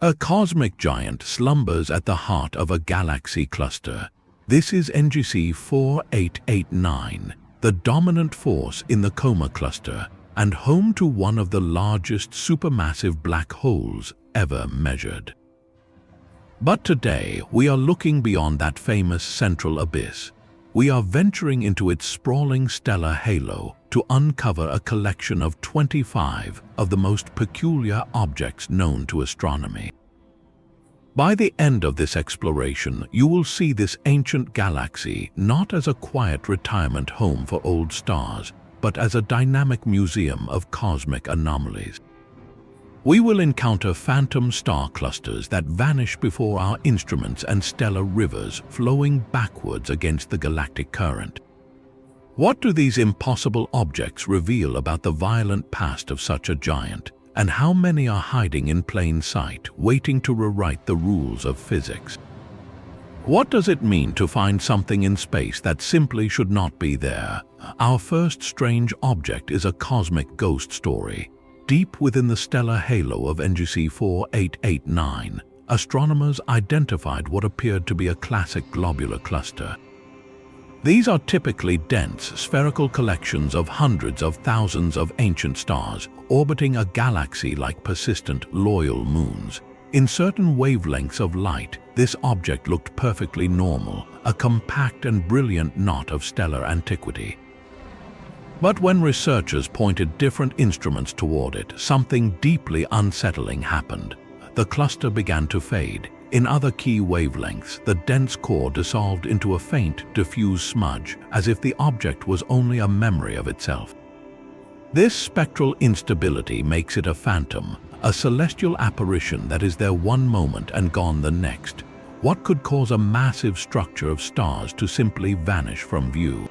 A cosmic giant slumbers at the heart of a galaxy cluster. This is NGC 4889, the dominant force in the Coma Cluster and home to one of the largest supermassive black holes ever measured. But today, we are looking beyond that famous central abyss. We are venturing into its sprawling stellar halo to uncover a collection of 25 of the most peculiar objects known to astronomy. By the end of this exploration, you will see this ancient galaxy not as a quiet retirement home for old stars, but as a dynamic museum of cosmic anomalies. We will encounter phantom star clusters that vanish before our instruments and stellar rivers flowing backwards against the galactic current. What do these impossible objects reveal about the violent past of such a giant, and how many are hiding in plain sight, waiting to rewrite the rules of physics? What does it mean to find something in space that simply should not be there? Our first strange object is a cosmic ghost story. Deep within the stellar halo of NGC 4889, astronomers identified what appeared to be a classic globular cluster. These are typically dense, spherical collections of hundreds of thousands of ancient stars orbiting a galaxy like persistent, loyal moons. In certain wavelengths of light, this object looked perfectly normal, a compact and brilliant knot of stellar antiquity. But when researchers pointed different instruments toward it, something deeply unsettling happened. The cluster began to fade. In other key wavelengths, the dense core dissolved into a faint, diffuse smudge, as if the object was only a memory of itself. This spectral instability makes it a phantom, a celestial apparition that is there one moment and gone the next. What could cause a massive structure of stars to simply vanish from view?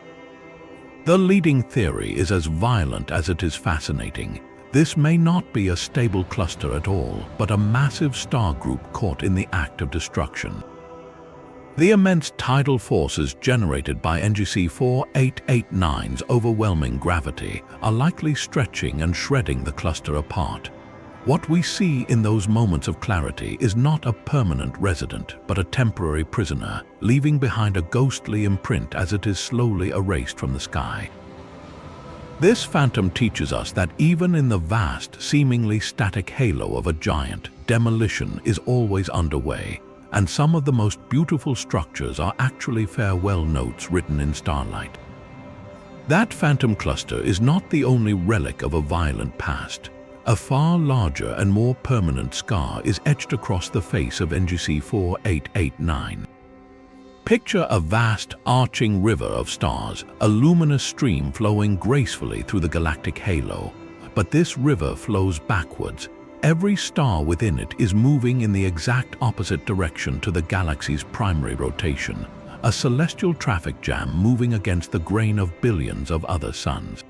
The leading theory is as violent as it is fascinating. This may not be a stable cluster at all, but a massive star group caught in the act of destruction. The immense tidal forces generated by NGC 4889's overwhelming gravity are likely stretching and shredding the cluster apart. What we see in those moments of clarity is not a permanent resident, but a temporary prisoner, leaving behind a ghostly imprint as it is slowly erased from the sky. This phantom teaches us that even in the vast, seemingly static halo of a giant, demolition is always underway, and some of the most beautiful structures are actually farewell notes written in starlight. That phantom cluster is not the only relic of a violent past. A far larger and more permanent scar is etched across the face of NGC 4889. Picture a vast, arching river of stars, a luminous stream flowing gracefully through the galactic halo. But this river flows backwards. Every star within it is moving in the exact opposite direction to the galaxy's primary rotation, a celestial traffic jam moving against the grain of billions of other suns.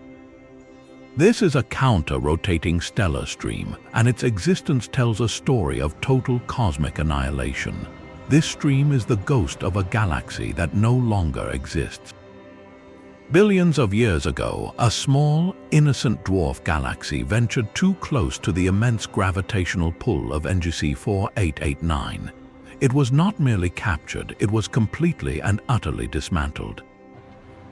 This is a counter-rotating stellar stream, and its existence tells a story of total cosmic annihilation. This stream is the ghost of a galaxy that no longer exists. Billions of years ago, a small, innocent dwarf galaxy ventured too close to the immense gravitational pull of NGC 4889. It was not merely captured, it was completely and utterly dismantled.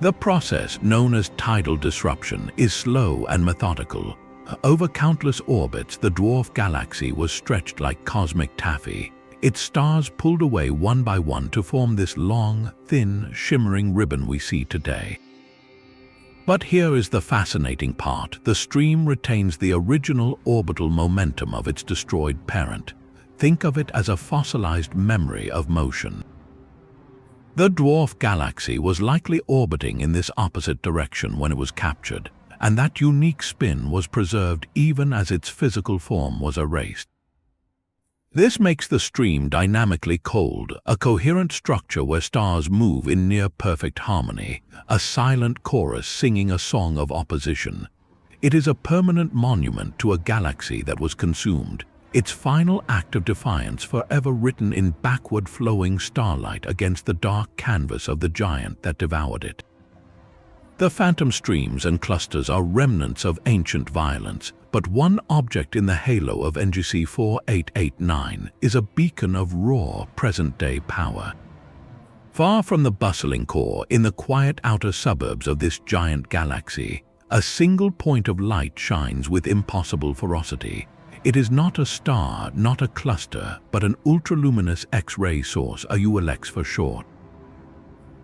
The process, known as tidal disruption, is slow and methodical. Over countless orbits, the dwarf galaxy was stretched like cosmic taffy. Its stars pulled away one by one to form this long, thin, shimmering ribbon we see today. But here is the fascinating part. The stream retains the original orbital momentum of its destroyed parent. Think of it as a fossilized memory of motion. The dwarf galaxy was likely orbiting in this opposite direction when it was captured, and that unique spin was preserved even as its physical form was erased. This makes the stream dynamically cold, a coherent structure where stars move in near-perfect harmony, a silent chorus singing a song of opposition. It is a permanent monument to a galaxy that was consumed, its final act of defiance forever written in backward-flowing starlight against the dark canvas of the giant that devoured it. The phantom streams and clusters are remnants of ancient violence, but one object in the halo of NGC 4889 is a beacon of raw, present-day power. Far from the bustling core, in the quiet outer suburbs of this giant galaxy, a single point of light shines with impossible ferocity. It is not a star, not a cluster, but an ultraluminous X-ray source, a ULX for short.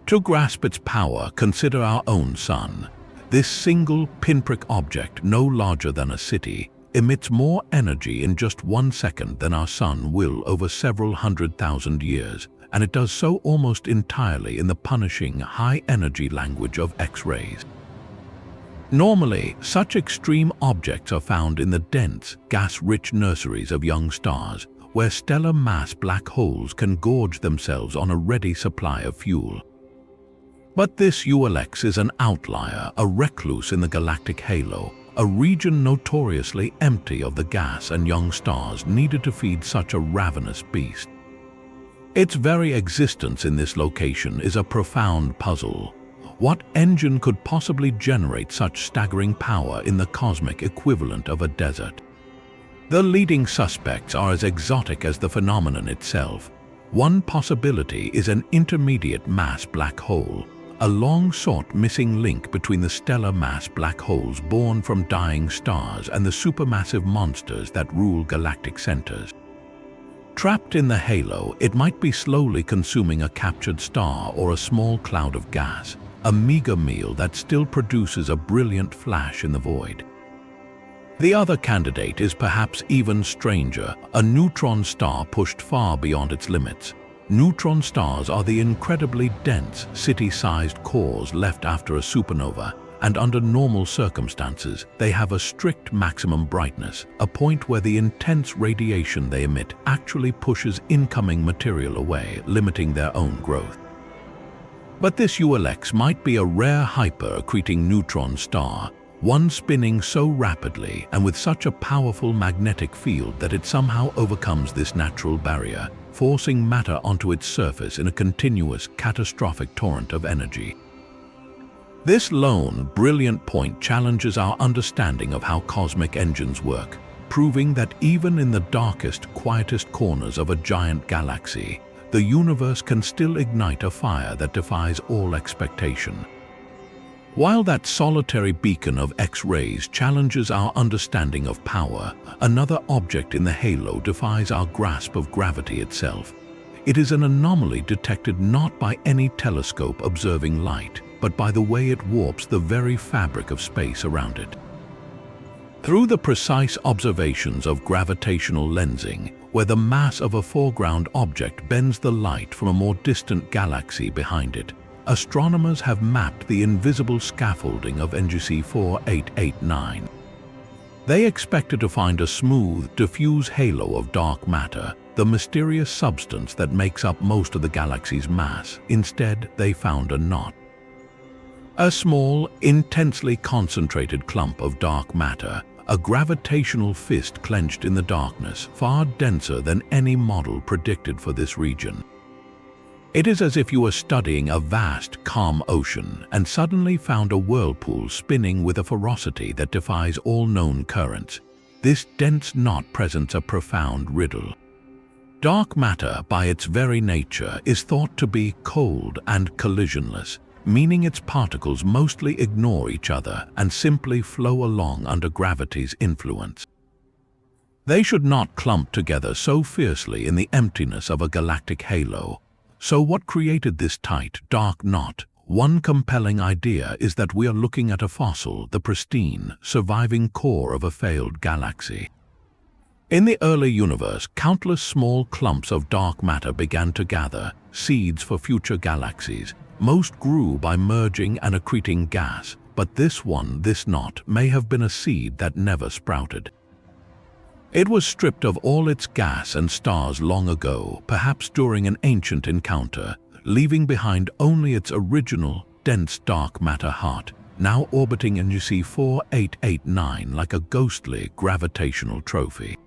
To grasp its power, consider our own sun. This single pinprick object, no larger than a city, emits more energy in just 1 second than our sun will over several 100,000 years, and it does so almost entirely in the punishing, high-energy language of X-rays. Normally, such extreme objects are found in the dense, gas-rich nurseries of young stars, where stellar mass black holes can gorge themselves on a ready supply of fuel. But this ULX is an outlier, a recluse in the galactic halo, a region notoriously empty of the gas and young stars needed to feed such a ravenous beast. Its very existence in this location is a profound puzzle. What engine could possibly generate such staggering power in the cosmic equivalent of a desert? The leading suspects are as exotic as the phenomenon itself. One possibility is an intermediate mass black hole, a long-sought missing link between the stellar mass black holes born from dying stars and the supermassive monsters that rule galactic centers. Trapped in the halo, it might be slowly consuming a captured star or a small cloud of gas, a meager meal that still produces a brilliant flash in the void. The other candidate is perhaps even stranger, a neutron star pushed far beyond its limits. Neutron stars are the incredibly dense, city-sized cores left after a supernova, and under normal circumstances, they have a strict maximum brightness, a point where the intense radiation they emit actually pushes incoming material away, limiting their own growth. But this ULX might be a rare hyper-accreting neutron star, one spinning so rapidly and with such a powerful magnetic field that it somehow overcomes this natural barrier, forcing matter onto its surface in a continuous, catastrophic torrent of energy. This lone, brilliant point challenges our understanding of how cosmic engines work, proving that even in the darkest, quietest corners of a giant galaxy, the universe can still ignite a fire that defies all expectation. While that solitary beacon of X-rays challenges our understanding of power, another object in the halo defies our grasp of gravity itself. It is an anomaly detected not by any telescope observing light, but by the way it warps the very fabric of space around it. Through the precise observations of gravitational lensing, where the mass of a foreground object bends the light from a more distant galaxy behind it, astronomers have mapped the invisible scaffolding of NGC 4889. They expected to find a smooth, diffuse halo of dark matter, the mysterious substance that makes up most of the galaxy's mass. Instead, they found a knot. A small, intensely concentrated clump of dark matter, a gravitational fist clenched in the darkness, far denser than any model predicted for this region. It is as if you were studying a vast, calm ocean and suddenly found a whirlpool spinning with a ferocity that defies all known currents. This dense knot presents a profound riddle. Dark matter, by its very nature, is thought to be cold and collisionless, meaning its particles mostly ignore each other and simply flow along under gravity's influence. They should not clump together so fiercely in the emptiness of a galactic halo. So what created this tight, dark knot? One compelling idea is that we are looking at a fossil, the pristine, surviving core of a failed galaxy. In the early universe, countless small clumps of dark matter began to gather, seeds for future galaxies. Most grew by merging and accreting gas, but this knot, may have been a seed that never sprouted. It was stripped of all its gas and stars long ago, perhaps during an ancient encounter, leaving behind only its original, dense dark matter heart, now orbiting NGC 4889 like a ghostly gravitational trophy.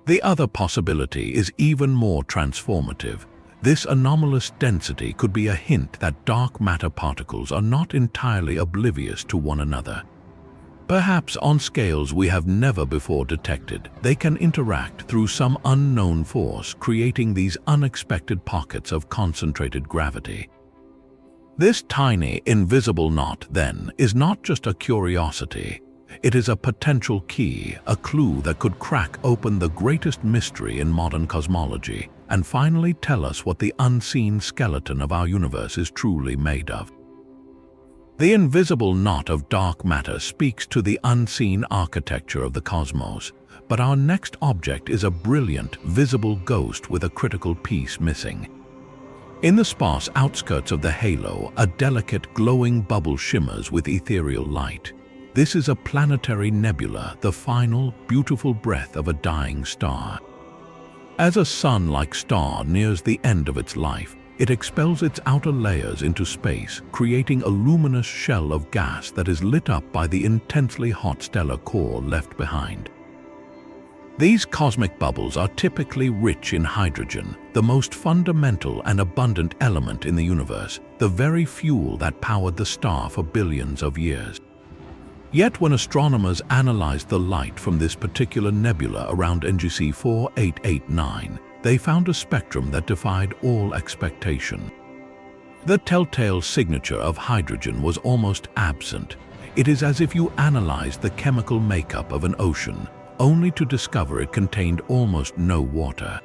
The other possibility is even more transformative. This anomalous density could be a hint that dark matter particles are not entirely oblivious to one another. Perhaps on scales we have never before detected, they can interact through some unknown force, creating these unexpected pockets of concentrated gravity. This tiny, invisible knot, then, is not just a curiosity. It is a potential key, a clue that could crack open the greatest mystery in modern cosmology and finally tell us what the unseen skeleton of our universe is truly made of. The invisible knot of dark matter speaks to the unseen architecture of the cosmos, but our next object is a brilliant, visible ghost with a critical piece missing. In the sparse outskirts of the halo, a delicate, glowing bubble shimmers with ethereal light. This is a planetary nebula, the final, beautiful breath of a dying star. As a sun-like star nears the end of its life, it expels its outer layers into space, creating a luminous shell of gas that is lit up by the intensely hot stellar core left behind. These cosmic bubbles are typically rich in hydrogen, the most fundamental and abundant element in the universe, the very fuel that powered the star for billions of years. Yet when astronomers analyzed the light from this particular nebula around NGC 4889, they found a spectrum that defied all expectation. The telltale signature of hydrogen was almost absent. It is as if you analyzed the chemical makeup of an ocean, only to discover it contained almost no water.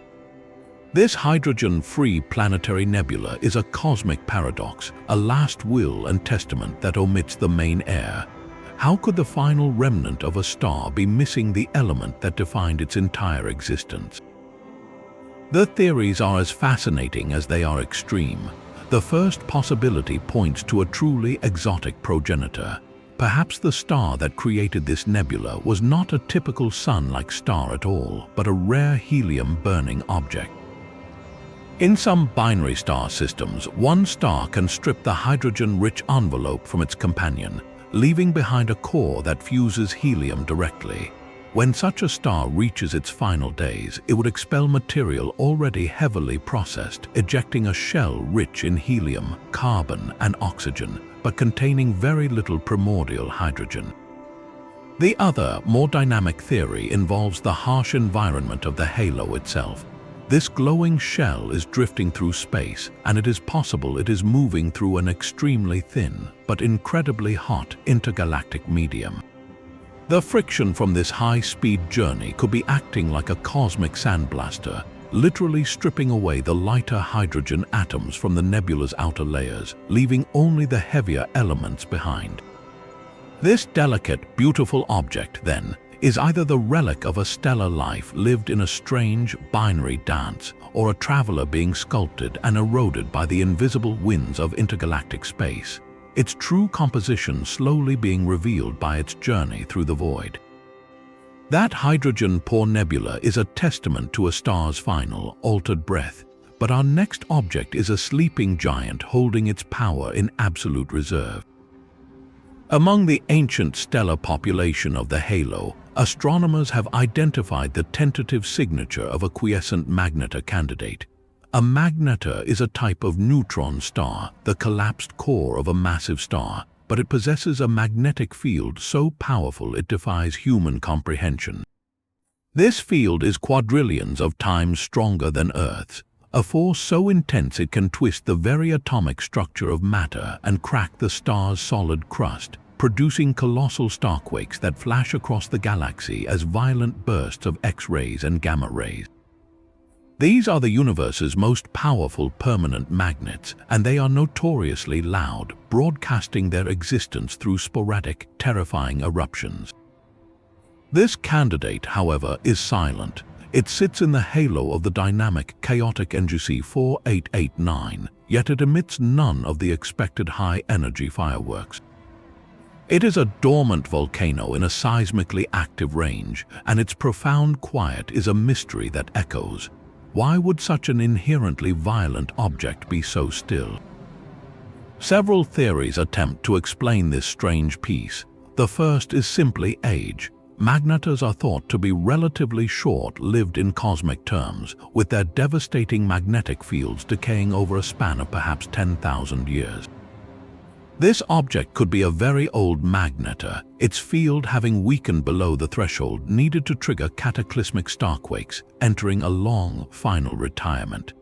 This hydrogen-free planetary nebula is a cosmic paradox, a last will and testament that omits the main air. How could the final remnant of a star be missing the element that defined its entire existence? The theories are as fascinating as they are extreme. The first possibility points to a truly exotic progenitor. Perhaps the star that created this nebula was not a typical sun-like star at all, but a rare helium-burning object. In some binary star systems, one star can strip the hydrogen-rich envelope from its companion, leaving behind a core that fuses helium directly. When such a star reaches its final days, it would expel material already heavily processed, ejecting a shell rich in helium, carbon, and oxygen, but containing very little primordial hydrogen. The other, more dynamic theory involves the harsh environment of the halo itself. This glowing shell is drifting through space, and it is possible it is moving through an extremely thin, but incredibly hot intergalactic medium. The friction from this high-speed journey could be acting like a cosmic sandblaster, literally stripping away the lighter hydrogen atoms from the nebula's outer layers, leaving only the heavier elements behind. This delicate, beautiful object, then, is either the relic of a stellar life lived in a strange, binary dance, or a traveler being sculpted and eroded by the invisible winds of intergalactic space, its true composition slowly being revealed by its journey through the void. That hydrogen-poor nebula is a testament to a star's final, altered breath, but our next object is a sleeping giant holding its power in absolute reserve. Among the ancient stellar population of the halo, astronomers have identified the tentative signature of a quiescent magnetar candidate. A magnetar is a type of neutron star, the collapsed core of a massive star, but it possesses a magnetic field so powerful it defies human comprehension. This field is quadrillions of times stronger than Earth's, a force so intense it can twist the very atomic structure of matter and crack the star's solid crust, producing colossal starquakes that flash across the galaxy as violent bursts of X-rays and gamma rays. These are the universe's most powerful permanent magnets, and they are notoriously loud, broadcasting their existence through sporadic, terrifying eruptions. This candidate, however, is silent. It sits in the halo of the dynamic, chaotic NGC 4889, yet it emits none of the expected high-energy fireworks. It is a dormant volcano in a seismically active range, and its profound quiet is a mystery that echoes. Why would such an inherently violent object be so still? Several theories attempt to explain this strange piece. The first is simply age. Magnetars are thought to be relatively short-lived in cosmic terms, with their devastating magnetic fields decaying over a span of perhaps 10,000 years. This object could be a very old magnetar, its field having weakened below the threshold needed to trigger cataclysmic starquakes, entering a long, final retirement.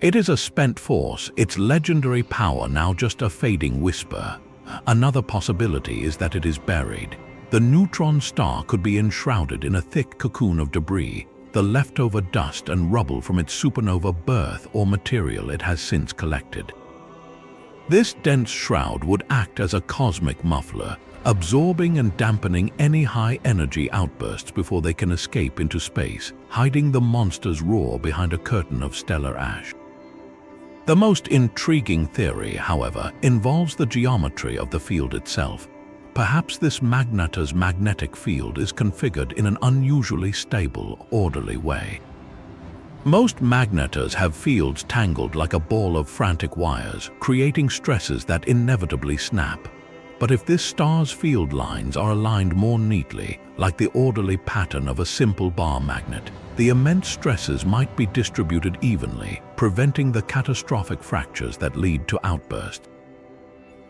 It is a spent force, its legendary power now just a fading whisper. Another possibility is that it is buried. The neutron star could be enshrouded in a thick cocoon of debris, the leftover dust and rubble from its supernova birth or material it has since collected. This dense shroud would act as a cosmic muffler, absorbing and dampening any high-energy outbursts before they can escape into space, hiding the monster's roar behind a curtain of stellar ash. The most intriguing theory, however, involves the geometry of the field itself. Perhaps this magnetar's magnetic field is configured in an unusually stable, orderly way. Most magnetars have fields tangled like a ball of frantic wires, creating stresses that inevitably snap. But if this star's field lines are aligned more neatly, like the orderly pattern of a simple bar magnet, the immense stresses might be distributed evenly, preventing the catastrophic fractures that lead to outbursts.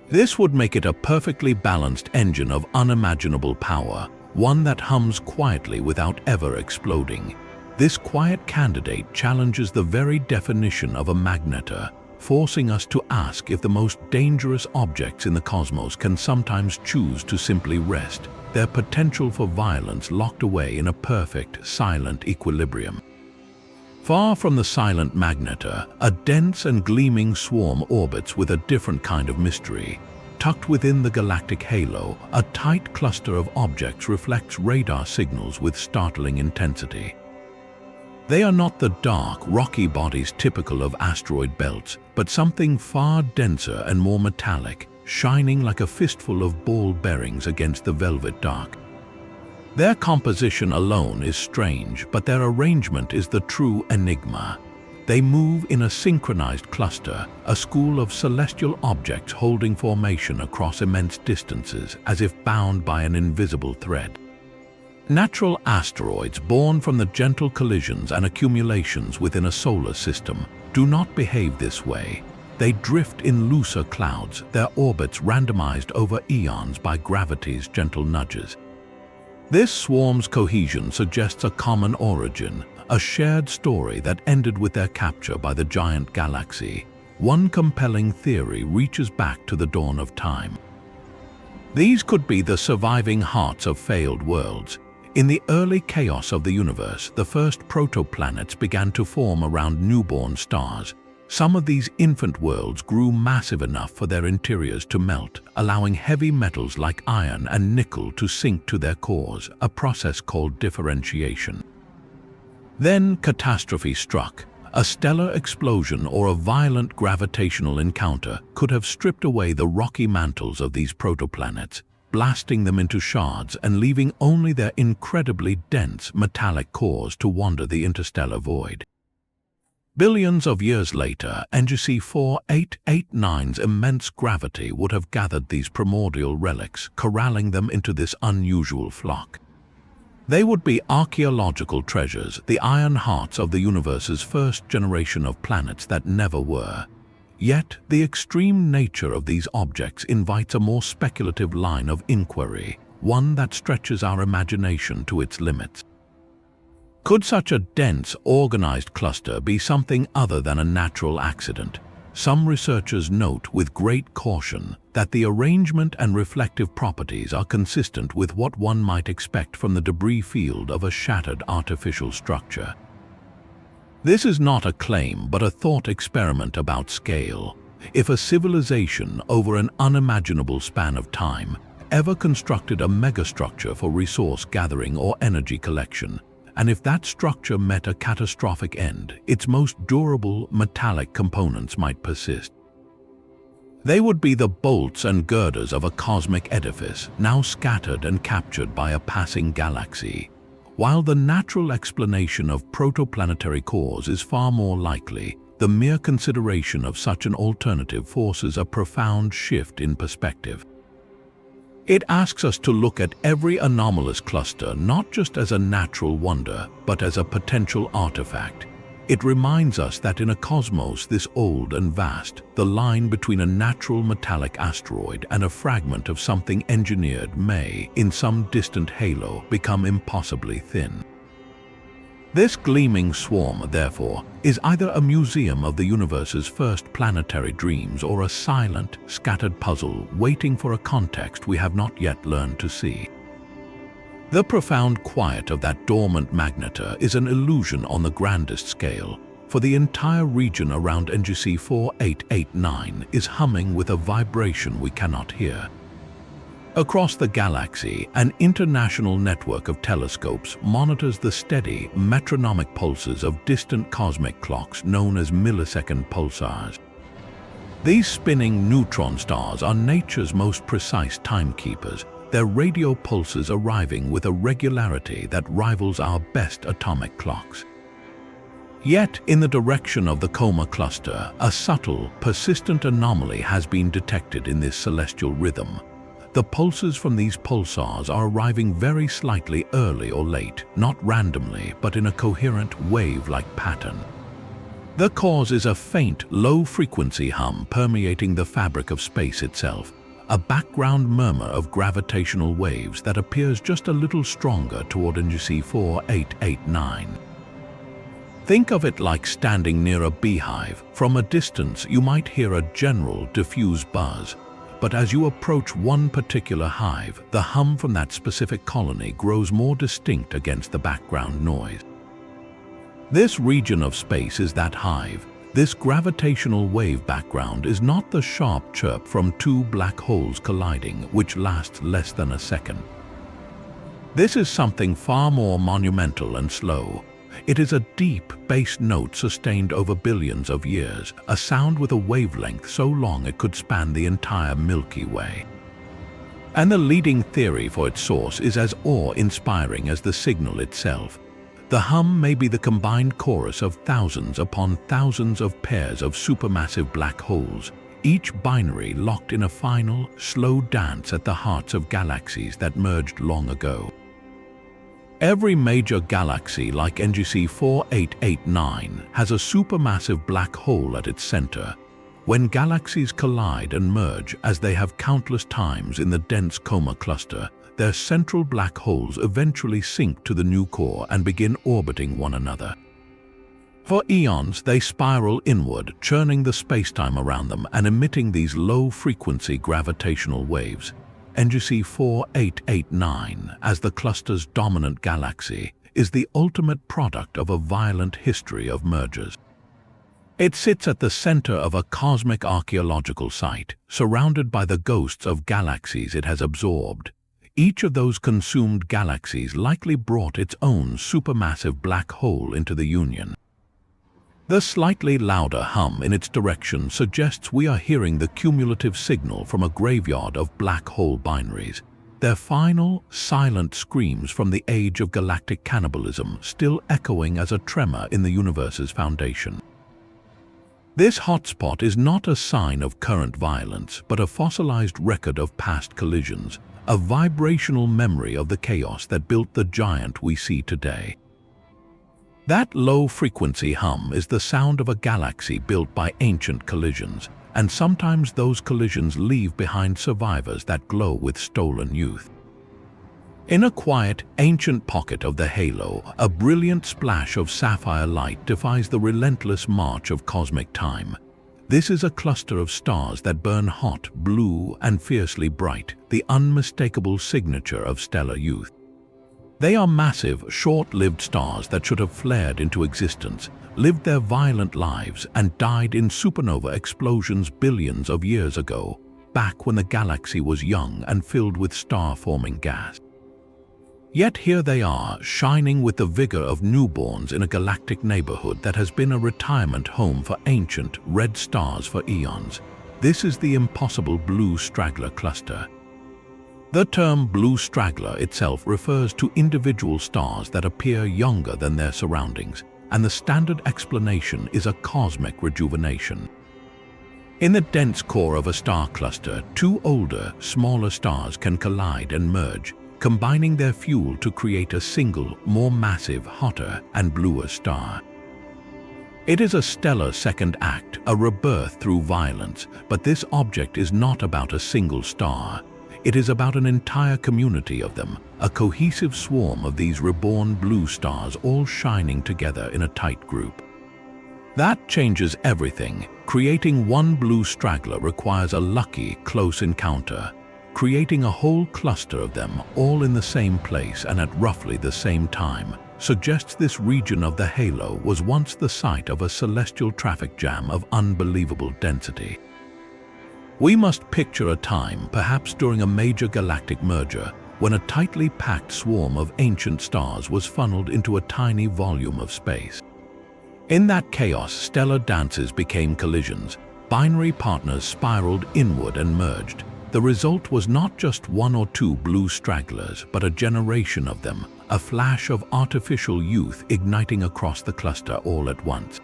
This would make it a perfectly balanced engine of unimaginable power, one that hums quietly without ever exploding. This quiet candidate challenges the very definition of a magnetar, forcing us to ask if the most dangerous objects in the cosmos can sometimes choose to simply rest, their potential for violence locked away in a perfect, silent equilibrium. Far from the silent magnetar, a dense and gleaming swarm orbits with a different kind of mystery. Tucked within the galactic halo, a tight cluster of objects reflects radar signals with startling intensity. They are not the dark, rocky bodies typical of asteroid belts, but something far denser and more metallic, shining like a fistful of ball bearings against the velvet dark. Their composition alone is strange, but their arrangement is the true enigma. They move in a synchronized cluster, a school of celestial objects holding formation across immense distances, as if bound by an invisible thread. Natural asteroids born from the gentle collisions and accumulations within a solar system do not behave this way. They drift in looser clouds, their orbits randomized over eons by gravity's gentle nudges. This swarm's cohesion suggests a common origin, a shared story that ended with their capture by the giant galaxy. One compelling theory reaches back to the dawn of time. These could be the surviving hearts of failed worlds. In the early chaos of the universe, the first protoplanets began to form around newborn stars. Some of these infant worlds grew massive enough for their interiors to melt, allowing heavy metals like iron and nickel to sink to their cores, a process called differentiation. Then catastrophe struck. A stellar explosion or a violent gravitational encounter could have stripped away the rocky mantles of these protoplanets, blasting them into shards and leaving only their incredibly dense metallic cores to wander the interstellar void. Billions of years later, NGC 4889's immense gravity would have gathered these primordial relics, corralling them into this unusual flock. They would be archaeological treasures, the iron hearts of the universe's first generation of planets that never were. Yet, the extreme nature of these objects invites a more speculative line of inquiry, one that stretches our imagination to its limits. Could such a dense, organized cluster be something other than a natural accident? Some researchers note with great caution that the arrangement and reflective properties are consistent with what one might expect from the debris field of a shattered artificial structure. This is not a claim, but a thought experiment about scale. If a civilization over an unimaginable span of time ever constructed a megastructure for resource gathering or energy collection, and if that structure met a catastrophic end, its most durable metallic components might persist. They would be the bolts and girders of a cosmic edifice, now scattered and captured by a passing galaxy. While the natural explanation of protoplanetary cores is far more likely, the mere consideration of such an alternative forces a profound shift in perspective. It asks us to look at every anomalous cluster not just as a natural wonder, but as a potential artifact. It reminds us that in a cosmos this old and vast, the line between a natural metallic asteroid and a fragment of something engineered may, in some distant halo, become impossibly thin. This gleaming swarm, therefore, is either a museum of the universe's first planetary dreams or a silent, scattered puzzle waiting for a context we have not yet learned to see. The profound quiet of that dormant magnetar is an illusion on the grandest scale, for the entire region around NGC 4889 is humming with a vibration we cannot hear. Across the galaxy, an international network of telescopes monitors the steady, metronomic pulses of distant cosmic clocks known as millisecond pulsars. These spinning neutron stars are nature's most precise timekeepers, their radio pulses arriving with a regularity that rivals our best atomic clocks. Yet, in the direction of the Coma Cluster, a subtle, persistent anomaly has been detected in this celestial rhythm. The pulses from these pulsars are arriving very slightly early or late, not randomly, but in a coherent wave-like pattern. The cause is a faint, low-frequency hum permeating the fabric of space itself, a background murmur of gravitational waves that appears just a little stronger toward NGC 4889. Think of it like standing near a beehive. From a distance, you might hear a general, diffuse buzz. But as you approach one particular hive, the hum from that specific colony grows more distinct against the background noise. This region of space is that hive. This gravitational wave background is not the sharp chirp from two black holes colliding, which lasts less than a second. This is something far more monumental and slow. It is a deep bass note sustained over billions of years, a sound with a wavelength so long it could span the entire Milky Way. And the leading theory for its source is as awe-inspiring as the signal itself. The hum may be the combined chorus of thousands upon thousands of pairs of supermassive black holes, each binary locked in a final, slow dance at the hearts of galaxies that merged long ago. Every major galaxy like NGC 4889 has a supermassive black hole at its center. When galaxies collide and merge, as they have countless times in the dense Coma Cluster, their central black holes eventually sink to the new core and begin orbiting one another. For eons, they spiral inward, churning the spacetime around them and emitting these low-frequency gravitational waves. NGC 4889, as the cluster's dominant galaxy, is the ultimate product of a violent history of mergers. It sits at the center of a cosmic archaeological site, surrounded by the ghosts of galaxies it has absorbed. Each of those consumed galaxies likely brought its own supermassive black hole into the union. The slightly louder hum in its direction suggests we are hearing the cumulative signal from a graveyard of black hole binaries, their final, silent screams from the age of galactic cannibalism still echoing as a tremor in the universe's foundation. This hotspot is not a sign of current violence, but a fossilized record of past collisions, a vibrational memory of the chaos that built the giant we see today. That low-frequency hum is the sound of a galaxy built by ancient collisions, and sometimes those collisions leave behind survivors that glow with stolen youth. In a quiet, ancient pocket of the halo, a brilliant splash of sapphire light defies the relentless march of cosmic time. This is a cluster of stars that burn hot, blue, and fiercely bright, the unmistakable signature of stellar youth. They are massive, short-lived stars that should have flared into existence, lived their violent lives, and died in supernova explosions billions of years ago, back when the galaxy was young and filled with star-forming gas. Yet here they are, shining with the vigor of newborns in a galactic neighborhood that has been a retirement home for ancient, red stars for eons. This is the impossible blue straggler cluster. The term blue straggler itself refers to individual stars that appear younger than their surroundings, and the standard explanation is a cosmic rejuvenation. In the dense core of a star cluster, two older, smaller stars can collide and merge, combining their fuel to create a single, more massive, hotter, and bluer star. It is a stellar second act, a rebirth through violence, but this object is not about a single star. It is about an entire community of them, a cohesive swarm of these reborn blue stars all shining together in a tight group. That changes everything. Creating one blue straggler requires a lucky, close encounter. Creating a whole cluster of them, all in the same place and at roughly the same time, suggests this region of the halo was once the site of a celestial traffic jam of unbelievable density. We must picture a time, perhaps during a major galactic merger, when a tightly packed swarm of ancient stars was funneled into a tiny volume of space. In that chaos, stellar dances became collisions. Binary partners spiraled inward and merged. The result was not just one or two blue stragglers, but a generation of them, a flash of artificial youth igniting across the cluster all at once.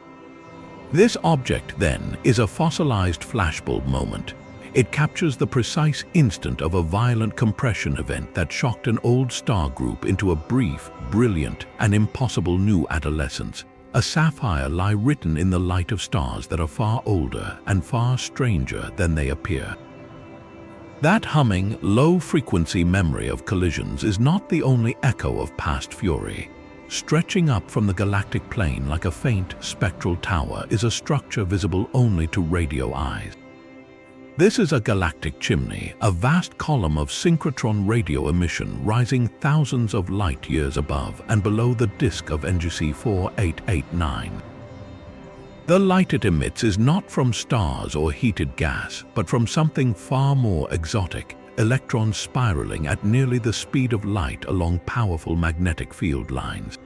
This object, then, is a fossilized flashbulb moment. It captures the precise instant of a violent compression event that shocked an old star group into a brief, brilliant, and impossible new adolescence. A sapphire lie written in the light of stars that are far older and far stranger than they appear. That humming, low-frequency memory of collisions is not the only echo of past fury. Stretching up from the galactic plane like a faint, spectral tower is a structure visible only to radio eyes. This is a galactic chimney, a vast column of synchrotron radio emission rising thousands of light-years above and below the disk of NGC 4889. The light it emits is not from stars or heated gas, but from something far more exotic, electrons spiraling at nearly the speed of light along powerful magnetic field lines.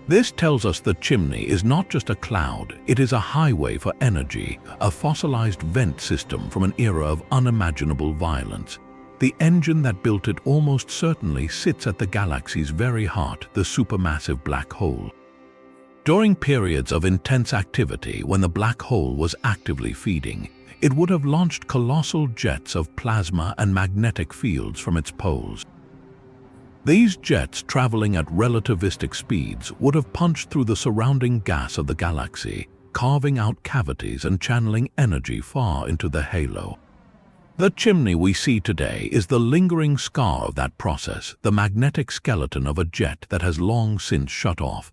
This tells us the chimney is not just a cloud, it is a highway for energy, a fossilized vent system from an era of unimaginable violence. The engine that built it almost certainly sits at the galaxy's very heart, the supermassive black hole. During periods of intense activity, when the black hole was actively feeding, it would have launched colossal jets of plasma and magnetic fields from its poles. These jets, traveling at relativistic speeds, would have punched through the surrounding gas of the galaxy, carving out cavities and channeling energy far into the halo. The chimney we see today is the lingering scar of that process, the magnetic skeleton of a jet that has long since shut off.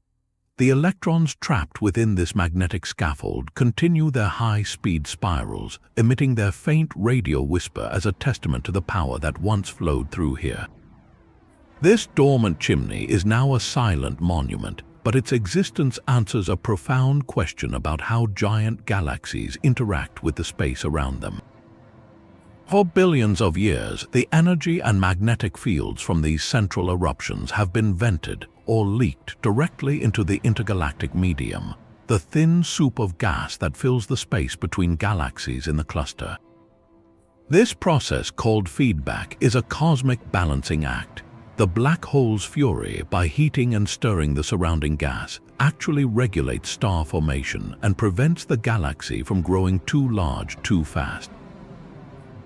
The electrons trapped within this magnetic scaffold continue their high-speed spirals, emitting their faint radio whisper as a testament to the power that once flowed through here. This dormant chimney is now a silent monument, but its existence answers a profound question about how giant galaxies interact with the space around them. For billions of years, the energy and magnetic fields from these central eruptions have been vented or leaked directly into the intergalactic medium, the thin soup of gas that fills the space between galaxies in the cluster. This process, called feedback, is a cosmic balancing act. The black hole's fury, by heating and stirring the surrounding gas, actually regulates star formation and prevents the galaxy from growing too large too fast.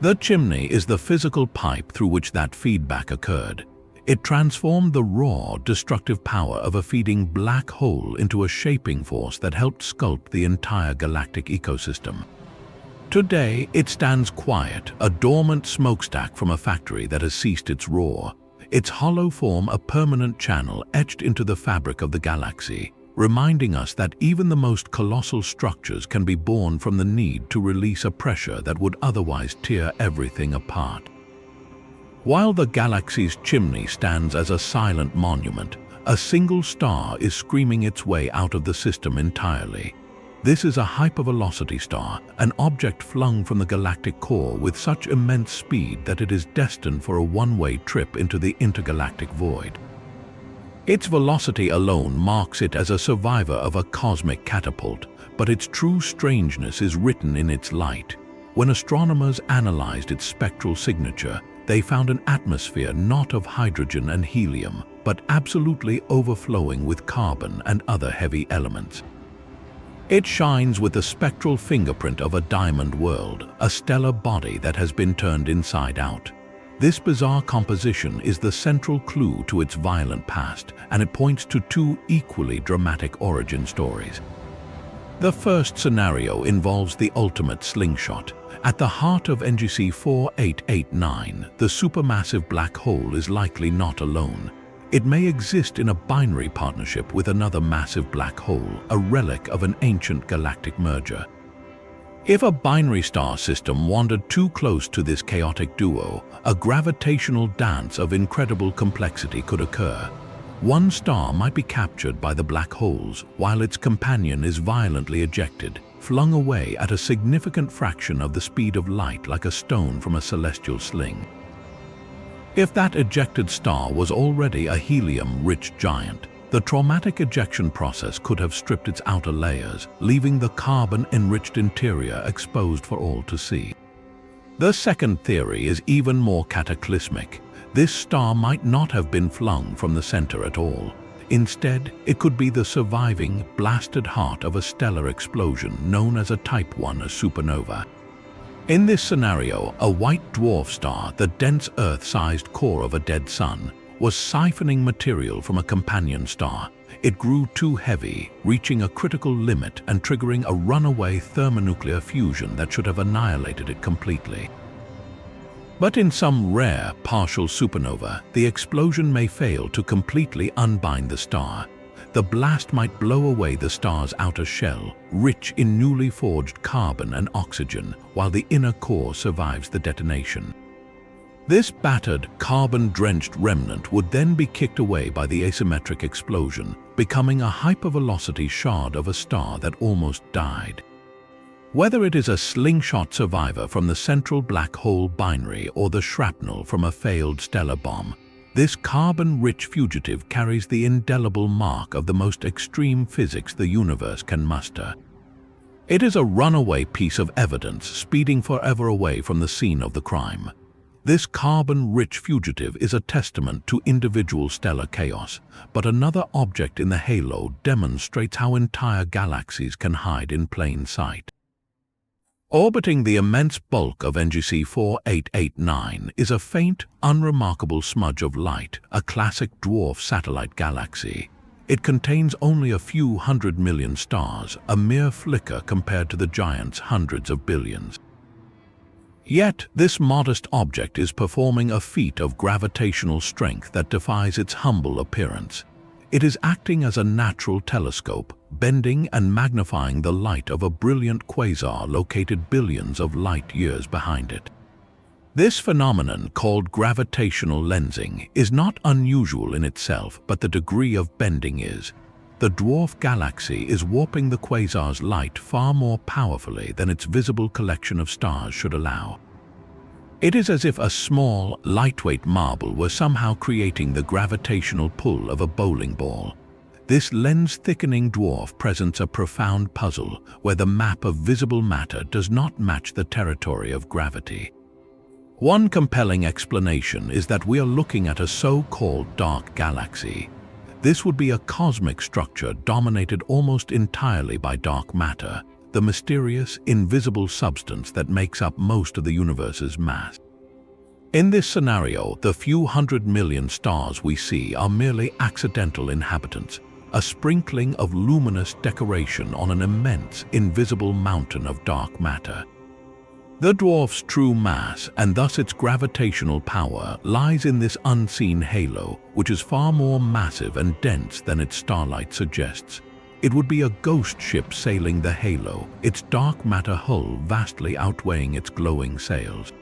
The chimney is the physical pipe through which that feedback occurred. It transformed the raw, destructive power of a feeding black hole into a shaping force that helped sculpt the entire galactic ecosystem. Today, it stands quiet, a dormant smokestack from a factory that has ceased its roar. Its hollow form a permanent channel etched into the fabric of the galaxy, reminding us that even the most colossal structures can be born from the need to release a pressure that would otherwise tear everything apart. While the galaxy's chimney stands as a silent monument, a single star is screaming its way out of the system entirely. This is a hypervelocity star, an object flung from the galactic core with such immense speed that it is destined for a one-way trip into the intergalactic void. Its velocity alone marks it as a survivor of a cosmic catapult, but its true strangeness is written in its light. When astronomers analyzed its spectral signature, they found an atmosphere not of hydrogen and helium, but absolutely overflowing with carbon and other heavy elements. It shines with the spectral fingerprint of a diamond world, a stellar body that has been turned inside out. This bizarre composition is the central clue to its violent past, and it points to two equally dramatic origin stories. The first scenario involves the ultimate slingshot. At the heart of NGC 4889, the supermassive black hole is likely not alone. It may exist in a binary partnership with another massive black hole, a relic of an ancient galactic merger. If a binary star system wandered too close to this chaotic duo, a gravitational dance of incredible complexity could occur. One star might be captured by the black holes, while its companion is violently ejected, flung away at a significant fraction of the speed of light like a stone from a celestial sling. If that ejected star was already a helium-rich giant, the traumatic ejection process could have stripped its outer layers, leaving the carbon-enriched interior exposed for all to see. The second theory is even more cataclysmic. This star might not have been flung from the center at all. Instead, it could be the surviving, blasted heart of a stellar explosion known as a Type 1 supernova. In this scenario, a white dwarf star, the dense Earth-sized core of a dead sun, was siphoning material from a companion star. It grew too heavy, reaching a critical limit and triggering a runaway thermonuclear fusion that should have annihilated it completely. But in some rare, partial supernova, the explosion may fail to completely unbind the star. The blast might blow away the star's outer shell, rich in newly forged carbon and oxygen, while the inner core survives the detonation. This battered, carbon-drenched remnant would then be kicked away by the asymmetric explosion, becoming a hypervelocity shard of a star that almost died. Whether it is a slingshot survivor from the central black hole binary or the shrapnel from a failed stellar bomb, this carbon-rich fugitive carries the indelible mark of the most extreme physics the universe can muster. It is a runaway piece of evidence speeding forever away from the scene of the crime. This carbon-rich fugitive is a testament to individual stellar chaos, but another object in the halo demonstrates how entire galaxies can hide in plain sight. Orbiting the immense bulk of NGC 4889 is a faint, unremarkable smudge of light, a classic dwarf satellite galaxy. It contains only a few 100 million stars, a mere flicker compared to the giant's hundreds of billions. Yet, this modest object is performing a feat of gravitational strength that defies its humble appearance. It is acting as a natural telescope, bending and magnifying the light of a brilliant quasar located billions of light years behind it. This phenomenon, called gravitational lensing, is not unusual in itself, but the degree of bending is. The dwarf galaxy is warping the quasar's light far more powerfully than its visible collection of stars should allow. It is as if a small, lightweight marble were somehow creating the gravitational pull of a bowling ball. This lens-thickening dwarf presents a profound puzzle where the map of visible matter does not match the territory of gravity. One compelling explanation is that we are looking at a so-called dark galaxy. This would be a cosmic structure dominated almost entirely by dark matter, the mysterious, invisible substance that makes up most of the universe's mass. In this scenario, the few 100 million stars we see are merely accidental inhabitants, a sprinkling of luminous decoration on an immense, invisible mountain of dark matter. The dwarf's true mass, and thus its gravitational power, lies in this unseen halo, which is far more massive and dense than its starlight suggests. It would be a ghost ship sailing the halo, its dark matter hull vastly outweighing its glowing sails.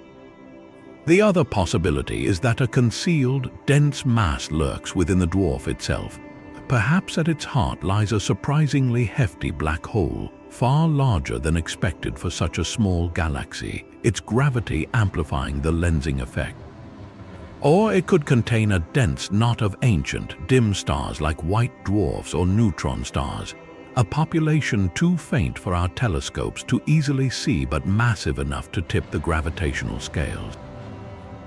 The other possibility is that a concealed, dense mass lurks within the dwarf itself. Perhaps at its heart lies a surprisingly hefty black hole, far larger than expected for such a small galaxy, its gravity amplifying the lensing effect. Or it could contain a dense knot of ancient, dim stars like white dwarfs or neutron stars, a population too faint for our telescopes to easily see but massive enough to tip the gravitational scales.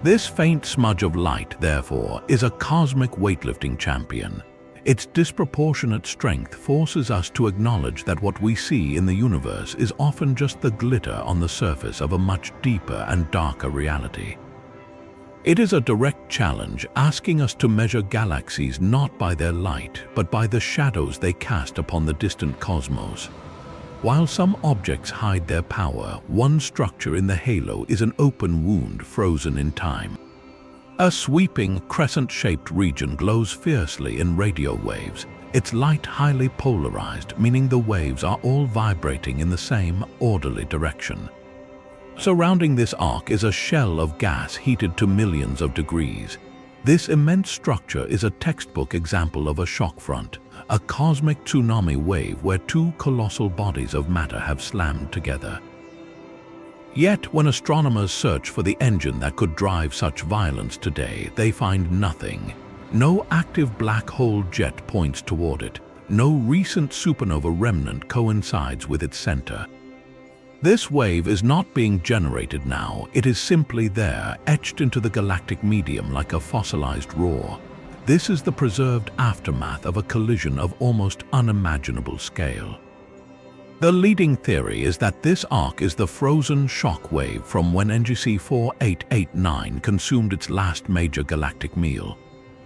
This faint smudge of light, therefore, is a cosmic weightlifting champion. Its disproportionate strength forces us to acknowledge that what we see in the universe is often just the glitter on the surface of a much deeper and darker reality. It is a direct challenge, asking us to measure galaxies not by their light, but by the shadows they cast upon the distant cosmos. While some objects hide their power, one structure in the halo is an open wound frozen in time. A sweeping, crescent-shaped region glows fiercely in radio waves, its light highly polarized, meaning the waves are all vibrating in the same, orderly direction. Surrounding this arc is a shell of gas heated to millions of degrees. This immense structure is a textbook example of a shock front, a cosmic tsunami wave where two colossal bodies of matter have slammed together. Yet, when astronomers search for the engine that could drive such violence today, they find nothing. No active black hole jet points toward it. No recent supernova remnant coincides with its center. This wave is not being generated now, it is simply there, etched into the galactic medium like a fossilized roar. This is the preserved aftermath of a collision of almost unimaginable scale. The leading theory is that this arc is the frozen shock wave from when NGC 4889 consumed its last major galactic meal.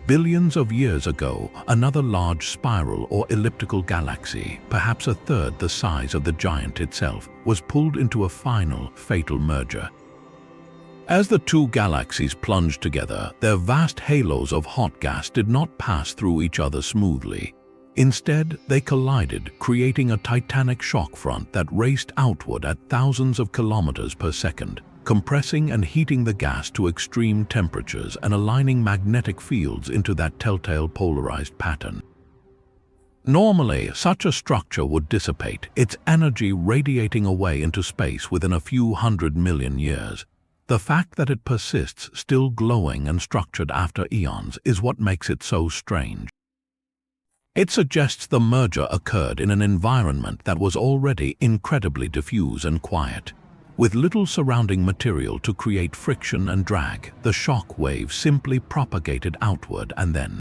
Billions of years ago, another large spiral or elliptical galaxy, perhaps a third the size of the giant itself, was pulled into a final, fatal merger. As the two galaxies plunged together, their vast halos of hot gas did not pass through each other smoothly. Instead, they collided, creating a titanic shock front that raced outward at thousands of kilometers per second, compressing and heating the gas to extreme temperatures and aligning magnetic fields into that telltale polarized pattern. Normally, such a structure would dissipate, its energy radiating away into space within a few 100 million years. The fact that it persists, still glowing and structured after eons, is what makes it so strange. It suggests the merger occurred in an environment that was already incredibly diffuse and quiet. With little surrounding material to create friction and drag, the shock wave simply propagated outward and then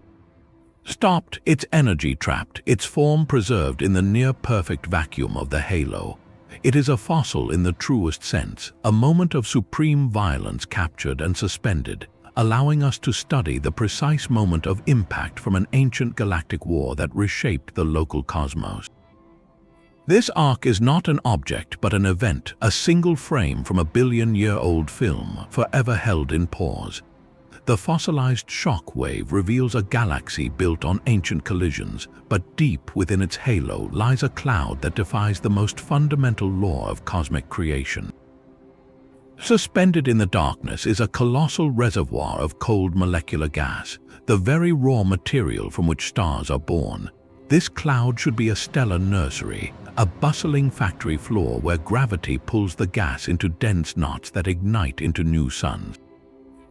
stopped, its energy trapped, its form preserved in the near-perfect vacuum of the halo. It is a fossil in the truest sense, a moment of supreme violence captured and suspended, allowing us to study the precise moment of impact from an ancient galactic war that reshaped the local cosmos. This arc is not an object but an event, a single frame from a billion-year-old film, forever held in pause. The fossilized shock wave reveals a galaxy built on ancient collisions, but deep within its halo lies a cloud that defies the most fundamental law of cosmic creation. Suspended in the darkness is a colossal reservoir of cold molecular gas, the very raw material from which stars are born. This cloud should be a stellar nursery, a bustling factory floor where gravity pulls the gas into dense knots that ignite into new suns.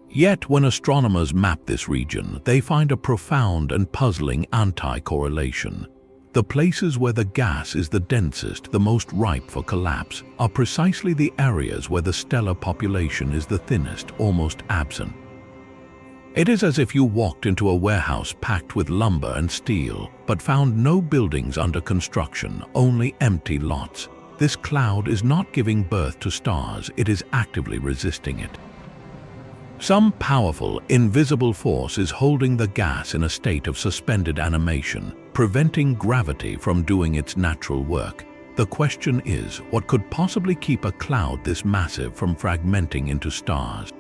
Yet, when astronomers map this region, they find a profound and puzzling anti-correlation. The places where the gas is the densest, the most ripe for collapse, are precisely the areas where the stellar population is the thinnest, almost absent. It is as if you walked into a warehouse packed with lumber and steel, but found no buildings under construction, only empty lots. This cloud is not giving birth to stars, it is actively resisting it. Some powerful, invisible force is holding the gas in a state of suspended animation, preventing gravity from doing its natural work. The question is, what could possibly keep a cloud this massive from fragmenting into stars?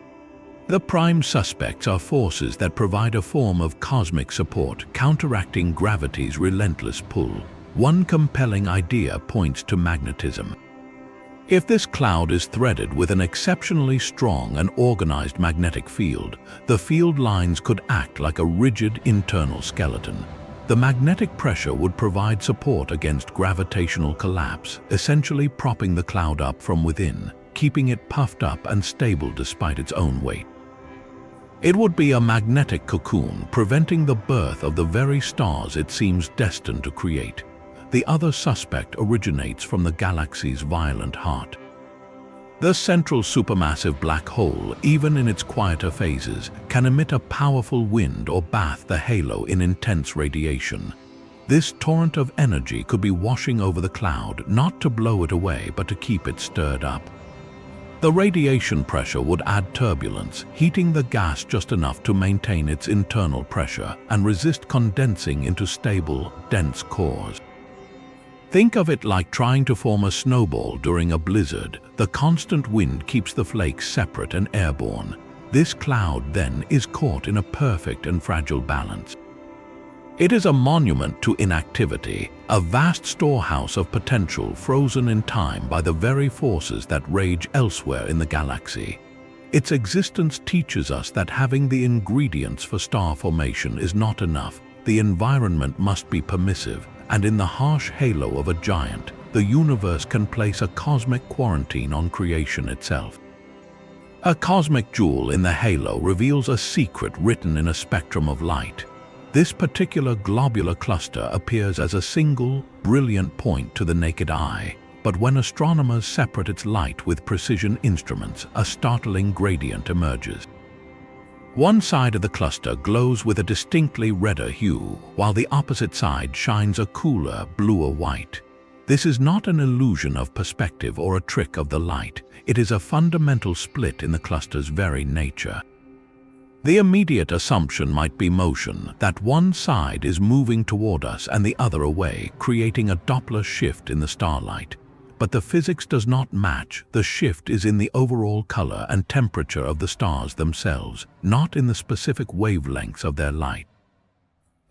The prime suspects are forces that provide a form of cosmic support, counteracting gravity's relentless pull. One compelling idea points to magnetism. If this cloud is threaded with an exceptionally strong and organized magnetic field, the field lines could act like a rigid internal skeleton. The magnetic pressure would provide support against gravitational collapse, essentially propping the cloud up from within, keeping it puffed up and stable despite its own weight. It would be a magnetic cocoon, preventing the birth of the very stars it seems destined to create. The other suspect originates from the galaxy's violent heart. The central supermassive black hole, even in its quieter phases, can emit a powerful wind or bathe the halo in intense radiation. This torrent of energy could be washing over the cloud, not to blow it away, but to keep it stirred up. The radiation pressure would add turbulence, heating the gas just enough to maintain its internal pressure and resist condensing into stable, dense cores. Think of it like trying to form a snowball during a blizzard. The constant wind keeps the flakes separate and airborne. This cloud then is caught in a perfect and fragile balance. It is a monument to inactivity, a vast storehouse of potential frozen in time by the very forces that rage elsewhere in the galaxy. Its existence teaches us that having the ingredients for star formation is not enough. The environment must be permissive, and in the harsh halo of a giant, the universe can place a cosmic quarantine on creation itself. A cosmic jewel in the halo reveals a secret written in a spectrum of light. This particular globular cluster appears as a single, brilliant point to the naked eye, but when astronomers separate its light with precision instruments, a startling gradient emerges. One side of the cluster glows with a distinctly redder hue, while the opposite side shines a cooler, bluer white. This is not an illusion of perspective or a trick of the light. It is a fundamental split in the cluster's very nature. The immediate assumption might be motion, that one side is moving toward us and the other away, creating a Doppler shift in the starlight. But the physics does not match. The shift is in the overall color and temperature of the stars themselves, not in the specific wavelengths of their light.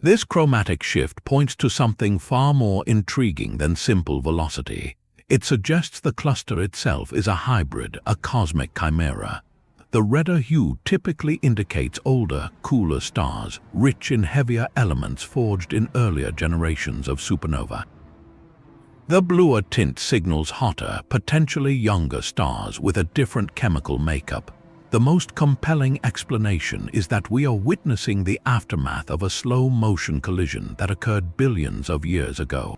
This chromatic shift points to something far more intriguing than simple velocity. It suggests the cluster itself is a hybrid, a cosmic chimera. The redder hue typically indicates older, cooler stars, rich in heavier elements forged in earlier generations of supernova. The bluer tint signals hotter, potentially younger stars with a different chemical makeup. The most compelling explanation is that we are witnessing the aftermath of a slow-motion collision that occurred billions of years ago.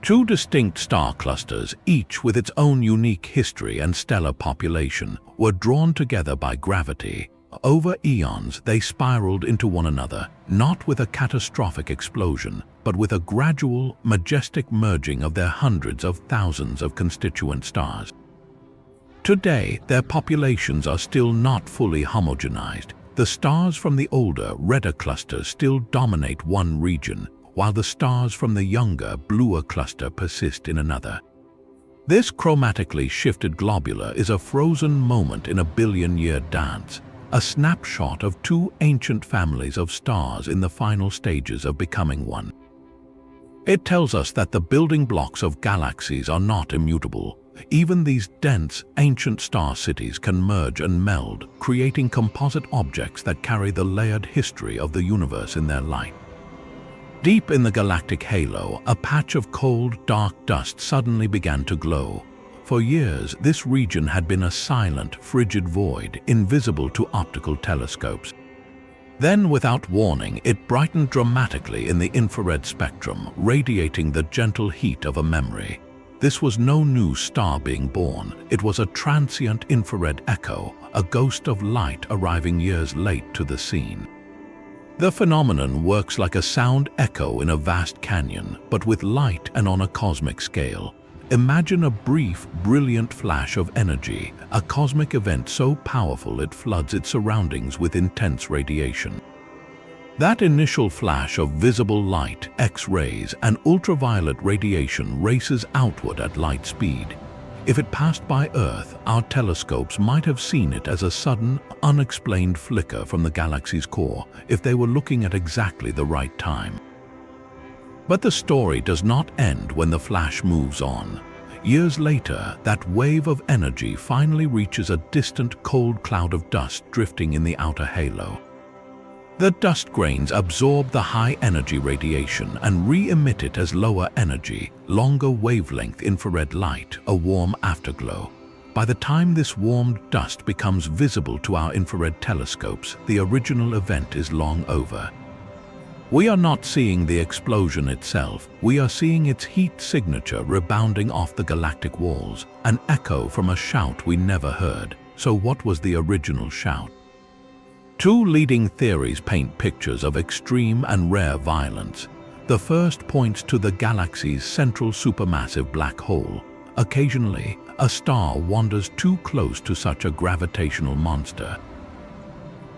Two distinct star clusters, each with its own unique history and stellar population, were drawn together by gravity. Over eons, they spiraled into one another, not with a catastrophic explosion, but with a gradual, majestic merging of their hundreds of thousands of constituent stars. Today, their populations are still not fully homogenized. The stars from the older, redder cluster still dominate one region, while the stars from the younger, bluer cluster persist in another. This chromatically shifted globular is a frozen moment in a billion-year dance, a snapshot of two ancient families of stars in the final stages of becoming one. It tells us that the building blocks of galaxies are not immutable. Even these dense, ancient star cities can merge and meld, creating composite objects that carry the layered history of the universe in their light. Deep in the galactic halo, a patch of cold, dark dust suddenly began to glow. For years, this region had been a silent, frigid void, invisible to optical telescopes. Then, without warning, it brightened dramatically in the infrared spectrum, radiating the gentle heat of a memory. This was no new star being born. It was a transient infrared echo, a ghost of light arriving years late to the scene. The phenomenon works like a sound echo in a vast canyon, but with light and on a cosmic scale. Imagine a brief, brilliant flash of energy, a cosmic event so powerful it floods its surroundings with intense radiation. That initial flash of visible light, X-rays, and ultraviolet radiation races outward at light speed. If it passed by Earth, our telescopes might have seen it as a sudden, unexplained flicker from the galaxy's core if they were looking at exactly the right time. But the story does not end when the flash moves on. Years later, that wave of energy finally reaches a distant, cold cloud of dust drifting in the outer halo. The dust grains absorb the high-energy radiation and re-emit it as lower energy, longer wavelength infrared light, a warm afterglow. By the time this warmed dust becomes visible to our infrared telescopes, the original event is long over. We are not seeing the explosion itself, we are seeing its heat signature rebounding off the galactic walls, an echo from a shout we never heard. So what was the original shout? Two leading theories paint pictures of extreme and rare violence. The first points to the galaxy's central supermassive black hole. Occasionally, a star wanders too close to such a gravitational monster.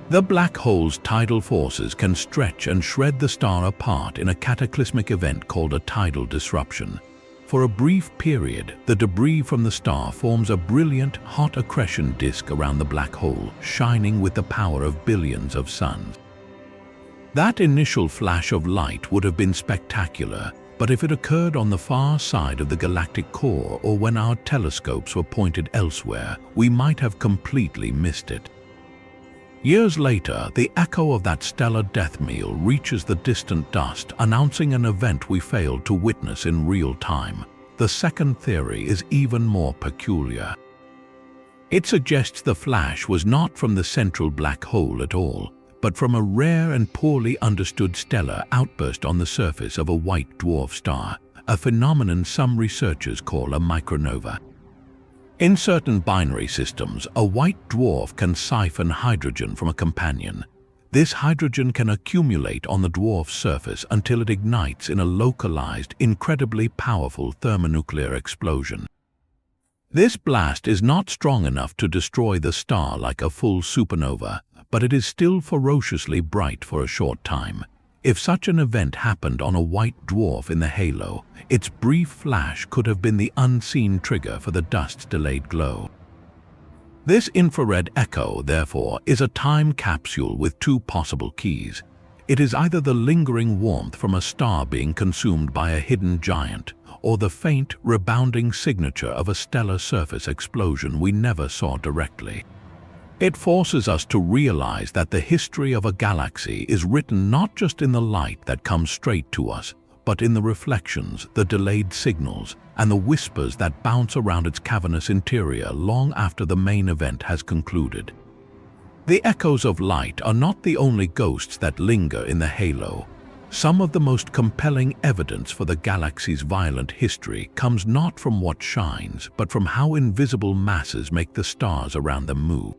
The black hole's tidal forces can stretch and shred the star apart in a cataclysmic event called a tidal disruption. For a brief period, the debris from the star forms a brilliant, hot accretion disk around the black hole, shining with the power of billions of suns. That initial flash of light would have been spectacular, but if it occurred on the far side of the galactic core or when our telescopes were pointed elsewhere, we might have completely missed it. Years later, the echo of that stellar death knell reaches the distant dust, announcing an event we failed to witness in real time. The second theory is even more peculiar. It suggests the flash was not from the central black hole at all, but from a rare and poorly understood stellar outburst on the surface of a white dwarf star, a phenomenon some researchers call a micronova. In certain binary systems, a white dwarf can siphon hydrogen from a companion. This hydrogen can accumulate on the dwarf's surface until it ignites in a localized, incredibly powerful thermonuclear explosion. This blast is not strong enough to destroy the star like a full supernova, but it is still ferociously bright for a short time. If such an event happened on a white dwarf in the halo, its brief flash could have been the unseen trigger for the dust's delayed glow. This infrared echo, therefore, is a time capsule with two possible keys. It is either the lingering warmth from a star being consumed by a hidden giant, or the faint, rebounding signature of a stellar surface explosion we never saw directly. It forces us to realize that the history of a galaxy is written not just in the light that comes straight to us, but in the reflections, the delayed signals, and the whispers that bounce around its cavernous interior long after the main event has concluded. The echoes of light are not the only ghosts that linger in the halo. Some of the most compelling evidence for the galaxy's violent history comes not from what shines, but from how invisible masses make the stars around them move.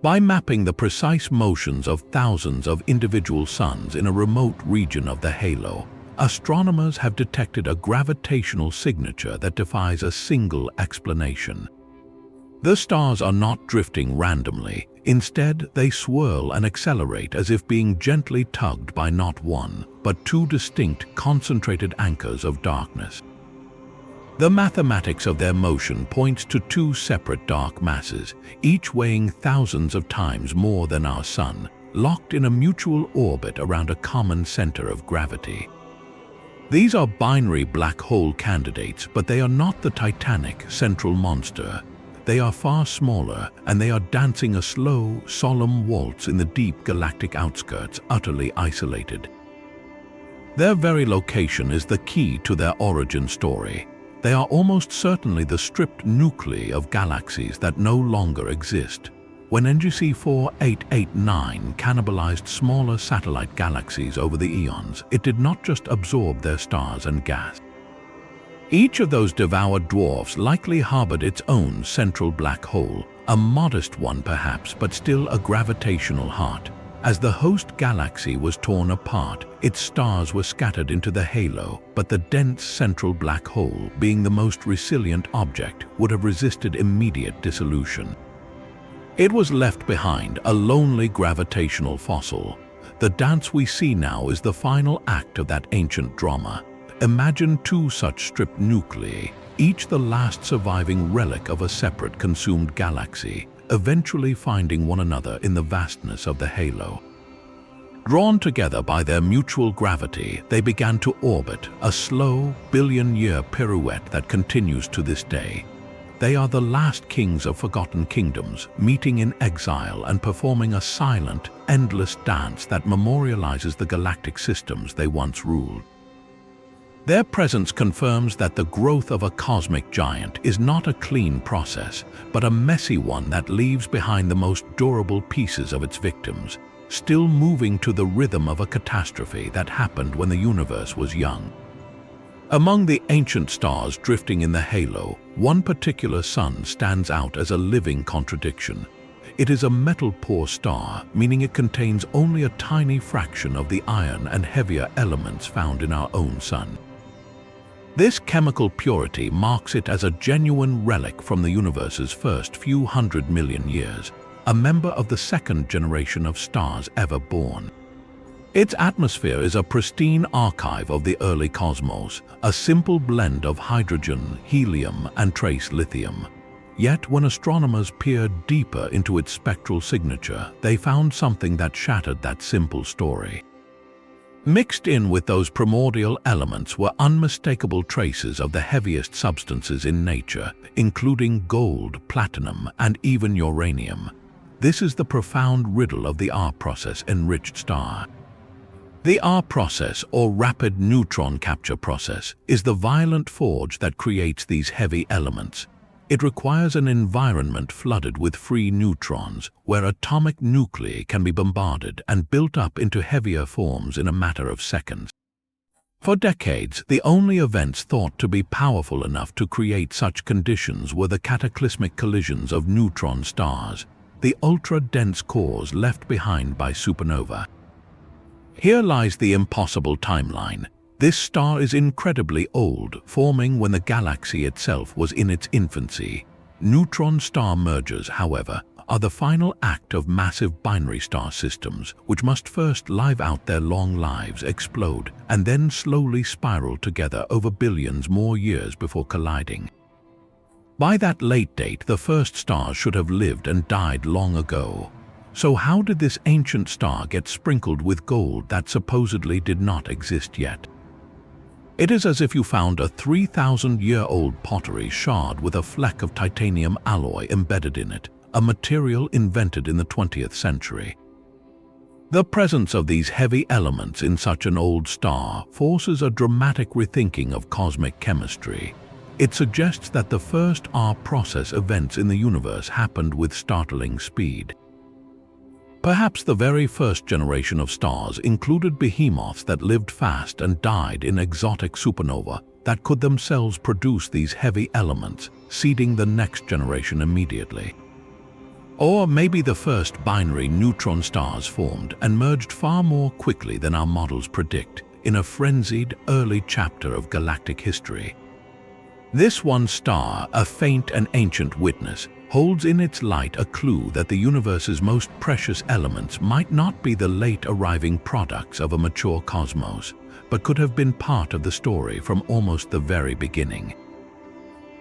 By mapping the precise motions of thousands of individual suns in a remote region of the halo, astronomers have detected a gravitational signature that defies a single explanation. The stars are not drifting randomly. Instead, they swirl and accelerate as if being gently tugged by not one, but two distinct, concentrated anchors of darkness. The mathematics of their motion points to two separate dark masses, each weighing thousands of times more than our Sun, locked in a mutual orbit around a common center of gravity. These are binary black hole candidates, but they are not the titanic central monster. They are far smaller, and they are dancing a slow, solemn waltz in the deep galactic outskirts, utterly isolated. Their very location is the key to their origin story. They are almost certainly the stripped nuclei of galaxies that no longer exist. When NGC 4889 cannibalized smaller satellite galaxies over the eons, it did not just absorb their stars and gas. Each of those devoured dwarfs likely harbored its own central black hole, a modest one perhaps, but still a gravitational heart. As the host galaxy was torn apart, its stars were scattered into the halo, but the dense central black hole, being the most resilient object, would have resisted immediate dissolution. It was left behind, a lonely gravitational fossil. The dance we see now is the final act of that ancient drama. Imagine two such stripped nuclei, each the last surviving relic of a separate consumed galaxy, eventually finding one another in the vastness of the halo. Drawn together by their mutual gravity, they began to orbit, a slow, billion-year pirouette that continues to this day. They are the last kings of forgotten kingdoms, meeting in exile and performing a silent, endless dance that memorializes the galactic systems they once ruled. Their presence confirms that the growth of a cosmic giant is not a clean process, but a messy one that leaves behind the most durable pieces of its victims. still moving to the rhythm of a catastrophe that happened when the universe was young. Among the ancient stars drifting in the halo, one particular sun stands out as a living contradiction. It is a metal-poor star, meaning it contains only a tiny fraction of the iron and heavier elements found in our own sun. This chemical purity marks it as a genuine relic from the universe's first few 100 million years, a member of the second generation of stars ever born. Its atmosphere is a pristine archive of the early cosmos, a simple blend of hydrogen, helium, and trace lithium. Yet when astronomers peered deeper into its spectral signature, they found something that shattered that simple story. Mixed in with those primordial elements were unmistakable traces of the heaviest substances in nature, including gold, platinum, and even uranium. This is the profound riddle of the R process enriched star. The R process, or rapid neutron capture process, is the violent forge that creates these heavy elements. It requires an environment flooded with free neutrons, where atomic nuclei can be bombarded and built up into heavier forms in a matter of seconds. For decades, the only events thought to be powerful enough to create such conditions were the cataclysmic collisions of neutron stars, the ultra-dense cores left behind by supernova. Here lies the impossible timeline. This star is incredibly old, forming when the galaxy itself was in its infancy. Neutron-star mergers, however, are the final act of massive binary star systems, which must first live out their long lives, explode, and then slowly spiral together over billions more years before colliding. By that late date, the first stars should have lived and died long ago. So how did this ancient star get sprinkled with gold that supposedly did not exist yet? It is as if you found a 3,000-year-old pottery shard with a fleck of titanium alloy embedded in it, a material invented in the 20th century. The presence of these heavy elements in such an old star forces a dramatic rethinking of cosmic chemistry. It suggests that the first R process events in the universe happened with startling speed. Perhaps the very first generation of stars included behemoths that lived fast and died in exotic supernova that could themselves produce these heavy elements, seeding the next generation immediately. Or maybe the first binary neutron stars formed and merged far more quickly than our models predict, in a frenzied early chapter of galactic history. This one star, a faint and ancient witness, holds in its light a clue that the universe's most precious elements might not be the late arriving products of a mature cosmos, but could have been part of the story from almost the very beginning.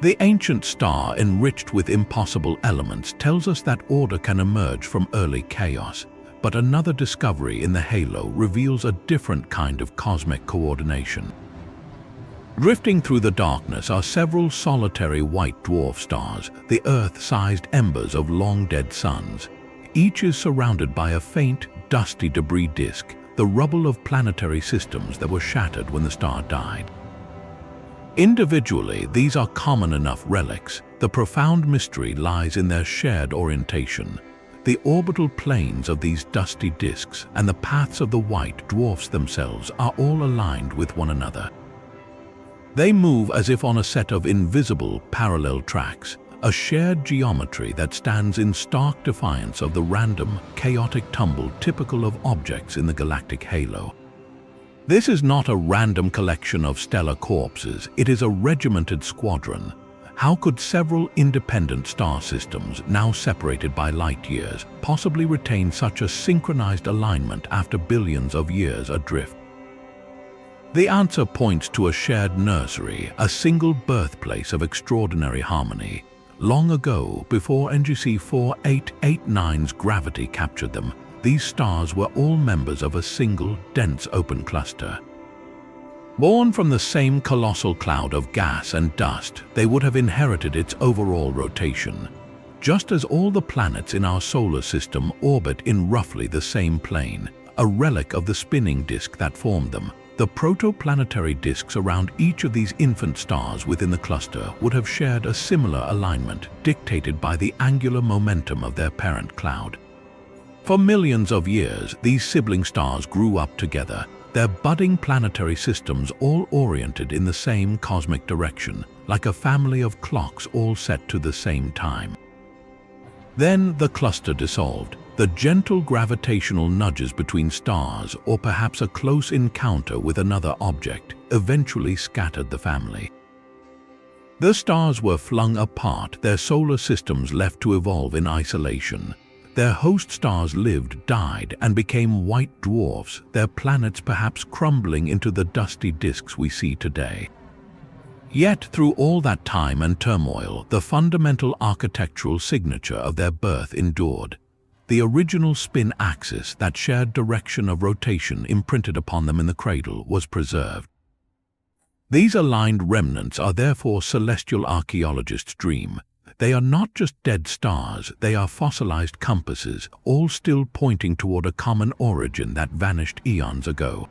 The ancient star enriched with impossible elements tells us that order can emerge from early chaos, but another discovery in the halo reveals a different kind of cosmic coordination. Drifting through the darkness are several solitary white dwarf stars, the Earth-sized embers of long-dead suns. Each is surrounded by a faint, dusty debris disk, the rubble of planetary systems that were shattered when the star died. Individually, these are common enough relics. The profound mystery lies in their shared orientation. The orbital planes of these dusty disks and the paths of the white dwarfs themselves are all aligned with one another. They move as if on a set of invisible parallel tracks, a shared geometry that stands in stark defiance of the random, chaotic tumble typical of objects in the galactic halo. This is not a random collection of stellar corpses, it is a regimented squadron. How could several independent star systems, now separated by light years, possibly retain such a synchronized alignment after billions of years adrift? The answer points to a shared nursery, a single birthplace of extraordinary harmony. Long ago, before NGC 4889's gravity captured them, these stars were all members of a single, dense open cluster. Born from the same colossal cloud of gas and dust, they would have inherited its overall rotation. Just as all the planets in our solar system orbit in roughly the same plane, a relic of the spinning disk that formed them, the protoplanetary disks around each of these infant stars within the cluster would have shared a similar alignment dictated by the angular momentum of their parent cloud. For millions of years, these sibling stars grew up together, their budding planetary systems all oriented in the same cosmic direction, like a family of clocks all set to the same time. Then the cluster dissolved. The gentle gravitational nudges between stars, or perhaps a close encounter with another object, eventually scattered the family. The stars were flung apart, their solar systems left to evolve in isolation. Their host stars lived, died, and became white dwarfs, their planets perhaps crumbling into the dusty disks we see today. Yet, through all that time and turmoil, the fundamental architectural signature of their birth endured. The original spin axis, that shared direction of rotation imprinted upon them in the cradle, was preserved. These aligned remnants are therefore celestial archaeologists' dream. They are not just dead stars, they are fossilized compasses, all still pointing toward a common origin that vanished eons ago.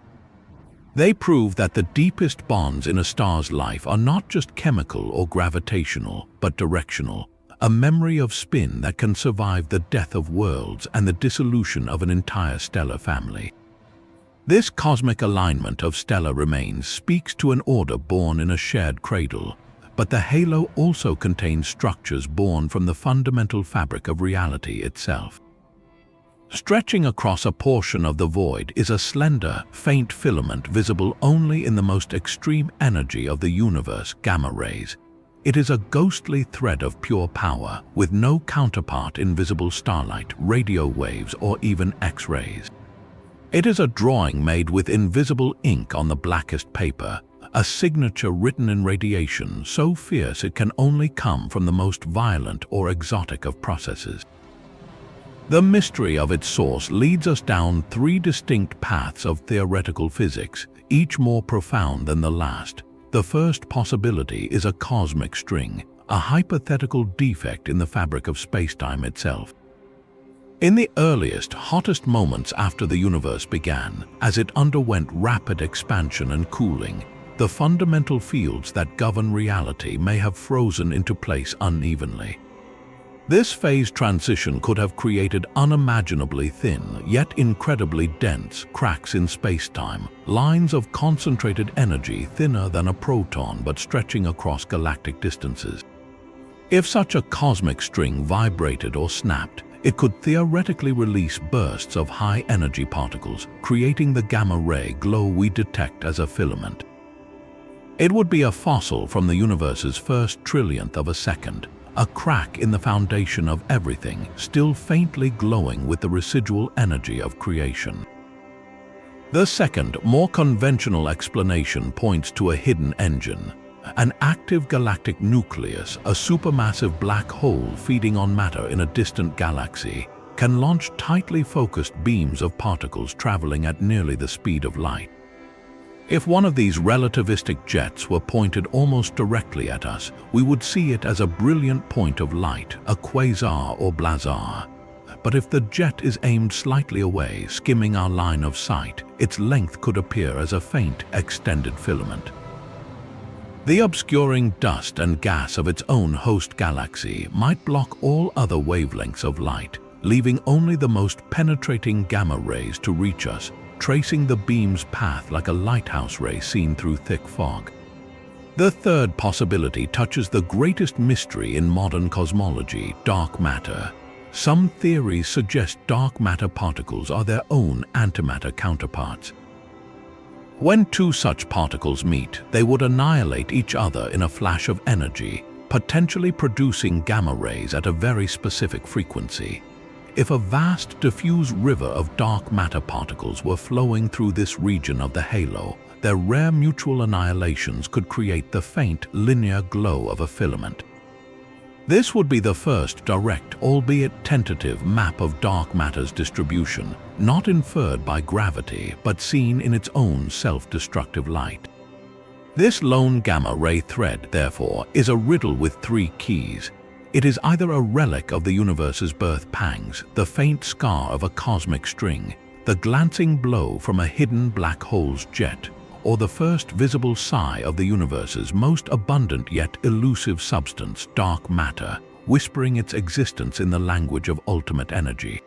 They prove that the deepest bonds in a star's life are not just chemical or gravitational, but directional, a memory of spin that can survive the death of worlds and the dissolution of an entire stellar family. This cosmic alignment of stellar remains speaks to an order born in a shared cradle, but the halo also contains structures born from the fundamental fabric of reality itself. Stretching across a portion of the void is a slender, faint filament visible only in the most extreme energy of the universe, gamma rays. It is a ghostly thread of pure power, with no counterpart in visible starlight, radio waves, or even X-rays. It is a drawing made with invisible ink on the blackest paper, a signature written in radiation so fierce it can only come from the most violent or exotic of processes. The mystery of its source leads us down three distinct paths of theoretical physics, each more profound than the last. The first possibility is a cosmic string, a hypothetical defect in the fabric of spacetime itself. In the earliest, hottest moments after the universe began, as it underwent rapid expansion and cooling, the fundamental fields that govern reality may have frozen into place unevenly. This phase transition could have created unimaginably thin, yet incredibly dense, cracks in spacetime, lines of concentrated energy thinner than a proton but stretching across galactic distances. If such a cosmic string vibrated or snapped, it could theoretically release bursts of high-energy particles, creating the gamma-ray glow we detect as a filament. It would be a fossil from the universe's first trillionth of a second, a crack in the foundation of everything, still faintly glowing with the residual energy of creation. The second, more conventional explanation points to a hidden engine. An active galactic nucleus, a supermassive black hole feeding on matter in a distant galaxy, can launch tightly focused beams of particles traveling at nearly the speed of light. If one of these relativistic jets were pointed almost directly at us, we would see it as a brilliant point of light, a quasar or blazar. But if the jet is aimed slightly away, skimming our line of sight, its length could appear as a faint, extended filament. The obscuring dust and gas of its own host galaxy might block all other wavelengths of light, leaving only the most penetrating gamma rays to reach us, tracing the beam's path like a lighthouse ray seen through thick fog. The third possibility touches the greatest mystery in modern cosmology, dark matter. Some theories suggest dark matter particles are their own antimatter counterparts. When two such particles meet, they would annihilate each other in a flash of energy, potentially producing gamma rays at a very specific frequency. If a vast, diffuse river of dark matter particles were flowing through this region of the halo, their rare mutual annihilations could create the faint, linear glow of a filament. This would be the first direct, albeit tentative, map of dark matter's distribution, not inferred by gravity, but seen in its own self-destructive light. This lone gamma-ray thread, therefore, is a riddle with three keys. It is either a relic of the universe's birth pangs, the faint scar of a cosmic string, the glancing blow from a hidden black hole's jet, or the first visible sigh of the universe's most abundant yet elusive substance, dark matter, whispering its existence in the language of ultimate energy.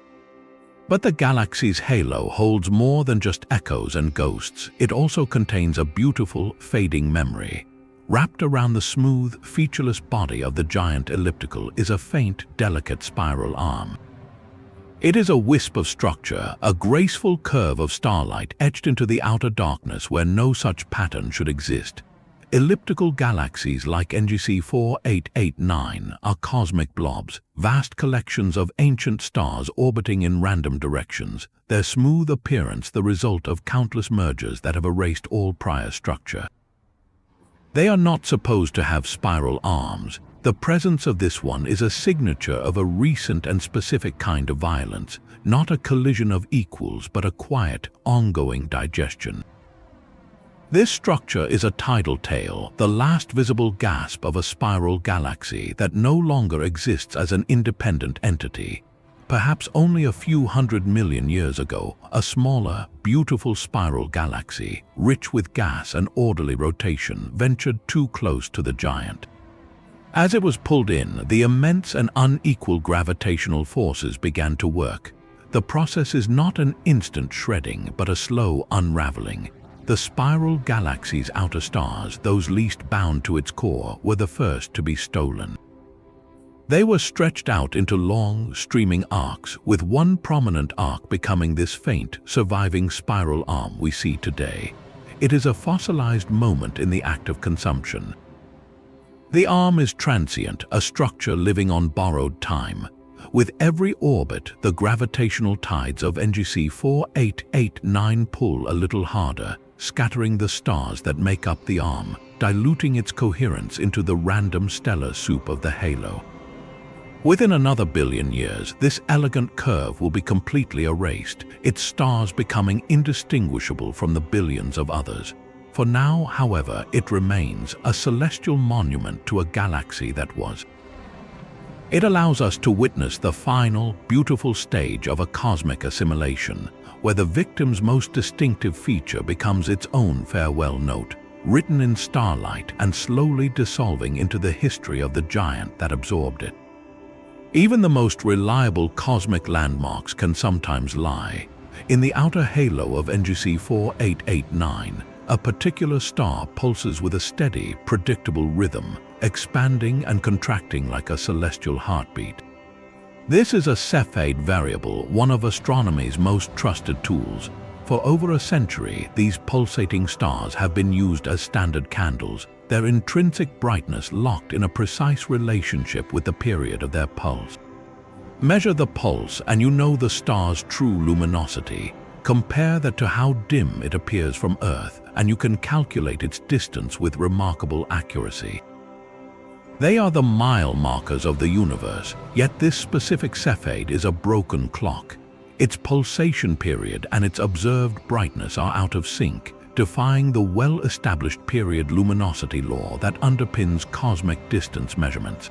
But the galaxy's halo holds more than just echoes and ghosts. It also contains a beautiful, fading memory. Wrapped around the smooth, featureless body of the giant elliptical is a faint, delicate spiral arm. It is a wisp of structure, a graceful curve of starlight etched into the outer darkness where no such pattern should exist. Elliptical galaxies like NGC 4889 are cosmic blobs, vast collections of ancient stars orbiting in random directions, their smooth appearance the result of countless mergers that have erased all prior structure. They are not supposed to have spiral arms. The presence of this one is a signature of a recent and specific kind of violence, not a collision of equals but a quiet, ongoing digestion. This structure is a tidal tail, the last visible gasp of a spiral galaxy that no longer exists as an independent entity. Perhaps only a few 100 million years ago, a smaller, beautiful spiral galaxy, rich with gas and orderly rotation, ventured too close to the giant. As it was pulled in, the immense and unequal gravitational forces began to work. The process is not an instant shredding, but a slow unraveling. The spiral galaxy's outer stars, those least bound to its core, were the first to be stolen. They were stretched out into long, streaming arcs, with one prominent arc becoming this faint, surviving spiral arm we see today. It is a fossilized moment in the act of consumption. The arm is transient, a structure living on borrowed time. With every orbit, the gravitational tides of NGC 4889 pull a little harder, scattering the stars that make up the arm, diluting its coherence into the random stellar soup of the halo. Within another billion years, this elegant curve will be completely erased, its stars becoming indistinguishable from the billions of others. For now, however, it remains a celestial monument to a galaxy that was. It allows us to witness the final, beautiful stage of a cosmic assimilation, where the victim's most distinctive feature becomes its own farewell note, written in starlight and slowly dissolving into the history of the giant that absorbed it. Even the most reliable cosmic landmarks can sometimes lie. In the outer halo of NGC 4889, a particular star pulses with a steady, predictable rhythm, expanding and contracting like a celestial heartbeat. This is a Cepheid variable, one of astronomy's most trusted tools. For over a century, these pulsating stars have been used as standard candles, their intrinsic brightness locked in a precise relationship with the period of their pulse. Measure the pulse and you know the star's true luminosity. Compare that to how dim it appears from Earth, and you can calculate its distance with remarkable accuracy. They are the mile markers of the universe, yet this specific Cepheid is a broken clock. Its pulsation period and its observed brightness are out of sync, defying the well-established period luminosity law that underpins cosmic distance measurements.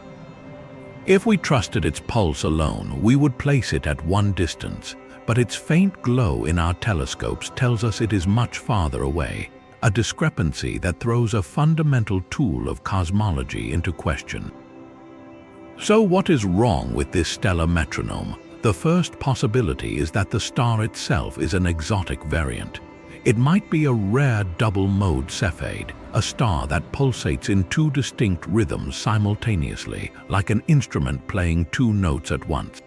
If we trusted its pulse alone, we would place it at one distance, but its faint glow in our telescopes tells us it is much farther away, a discrepancy that throws a fundamental tool of cosmology into question. So what is wrong with this stellar metronome? The first possibility is that the star itself is an exotic variant. It might be a rare double-mode Cepheid, a star that pulsates in two distinct rhythms simultaneously, like an instrument playing two notes at once.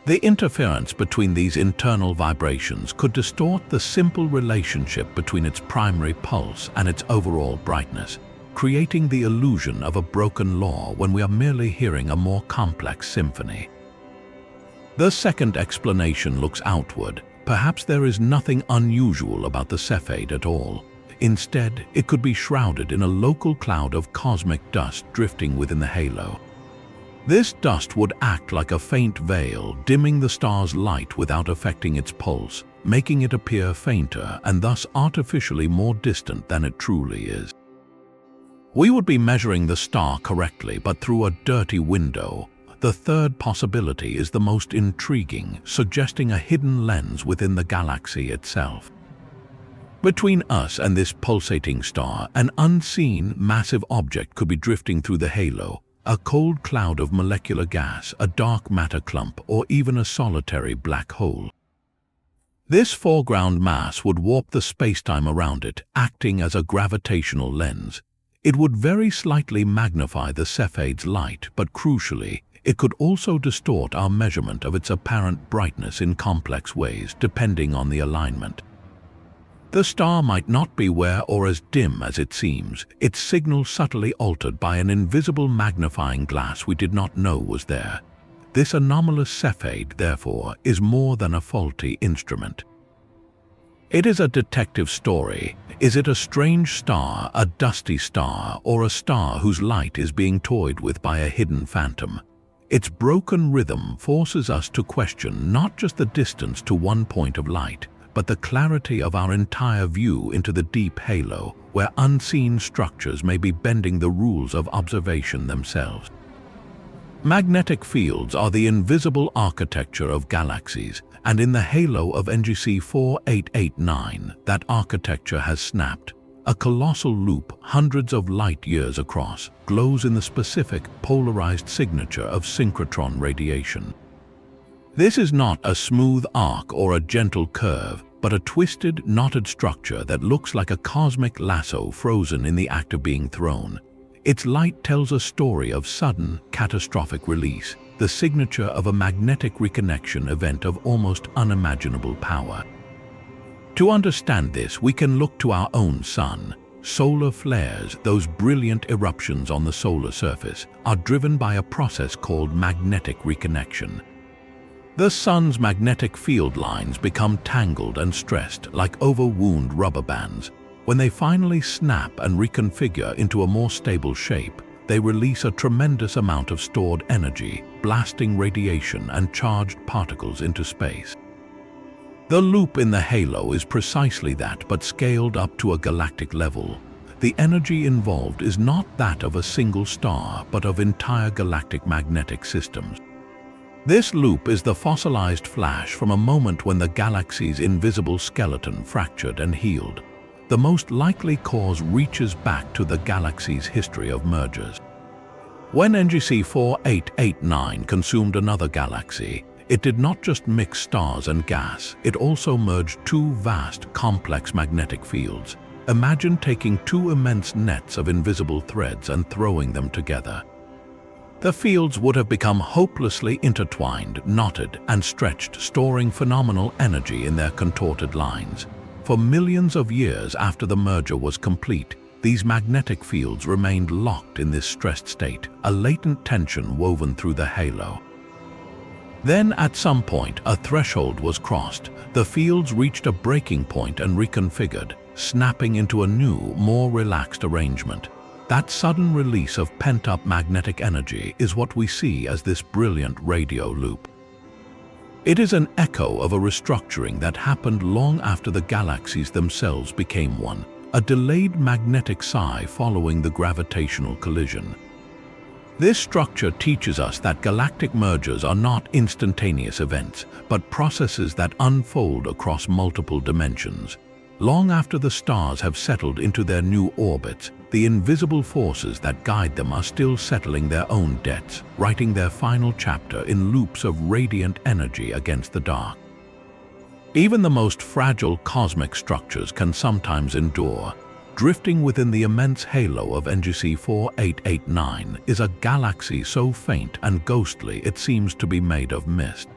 The interference between these internal vibrations could distort the simple relationship between its primary pulse and its overall brightness, creating the illusion of a broken law when we are merely hearing a more complex symphony. The second explanation looks outward. Perhaps there is nothing unusual about the Cepheid at all. Instead, it could be shrouded in a local cloud of cosmic dust drifting within the halo. This dust would act like a faint veil, dimming the star's light without affecting its pulse, making it appear fainter and thus artificially more distant than it truly is. We would be measuring the star correctly, but through a dirty window. The third possibility is the most intriguing, suggesting a hidden lens within the galaxy itself. Between us and this pulsating star, an unseen, massive object could be drifting through the halo, a cold cloud of molecular gas, a dark matter clump, or even a solitary black hole. This foreground mass would warp the spacetime around it, acting as a gravitational lens. It would very slightly magnify the Cepheid's light, but crucially, it could also distort our measurement of its apparent brightness in complex ways, depending on the alignment. The star might not be where or as dim as it seems, its signal subtly altered by an invisible magnifying glass we did not know was there. This anomalous Cepheid, therefore, is more than a faulty instrument. It is a detective story. Is it a strange star, a dusty star, or a star whose light is being toyed with by a hidden phantom? Its broken rhythm forces us to question not just the distance to one point of light, but the clarity of our entire view into the deep halo, where unseen structures may be bending the rules of observation themselves. Magnetic fields are the invisible architecture of galaxies, and in the halo of NGC 4889, that architecture has snapped. A colossal loop, hundreds of light-years across, glows in the specific, polarized signature of synchrotron radiation. This is not a smooth arc or a gentle curve, but a twisted, knotted structure that looks like a cosmic lasso frozen in the act of being thrown. Its light tells a story of sudden, catastrophic release, the signature of a magnetic reconnection event of almost unimaginable power. To understand this, we can look to our own sun. Solar flares, those brilliant eruptions on the solar surface, are driven by a process called magnetic reconnection. The sun's magnetic field lines become tangled and stressed like overwound rubber bands. When they finally snap and reconfigure into a more stable shape, they release a tremendous amount of stored energy, blasting radiation and charged particles into space. The loop in the halo is precisely that, but scaled up to a galactic level. The energy involved is not that of a single star, but of entire galactic magnetic systems. This loop is the fossilized flash from a moment when the galaxy's invisible skeleton fractured and healed. The most likely cause reaches back to the galaxy's history of mergers. When NGC 4889 consumed another galaxy, it did not just mix stars and gas, it also merged two vast, complex magnetic fields. Imagine taking two immense nets of invisible threads and throwing them together. The fields would have become hopelessly intertwined, knotted, and stretched, storing phenomenal energy in their contorted lines. For millions of years after the merger was complete, these magnetic fields remained locked in this stressed state, a latent tension woven through the halo. Then, at some point, a threshold was crossed. The fields reached a breaking point and reconfigured, snapping into a new, more relaxed arrangement. That sudden release of pent-up magnetic energy is what we see as this brilliant radio loop. It is an echo of a restructuring that happened long after the galaxies themselves became one, a delayed magnetic sigh following the gravitational collision. This structure teaches us that galactic mergers are not instantaneous events, but processes that unfold across multiple dimensions. Long after the stars have settled into their new orbits, the invisible forces that guide them are still settling their own debts, writing their final chapter in loops of radiant energy against the dark. Even the most fragile cosmic structures can sometimes endure. Drifting within the immense halo of NGC 4889 is a galaxy so faint and ghostly it seems to be made of mist.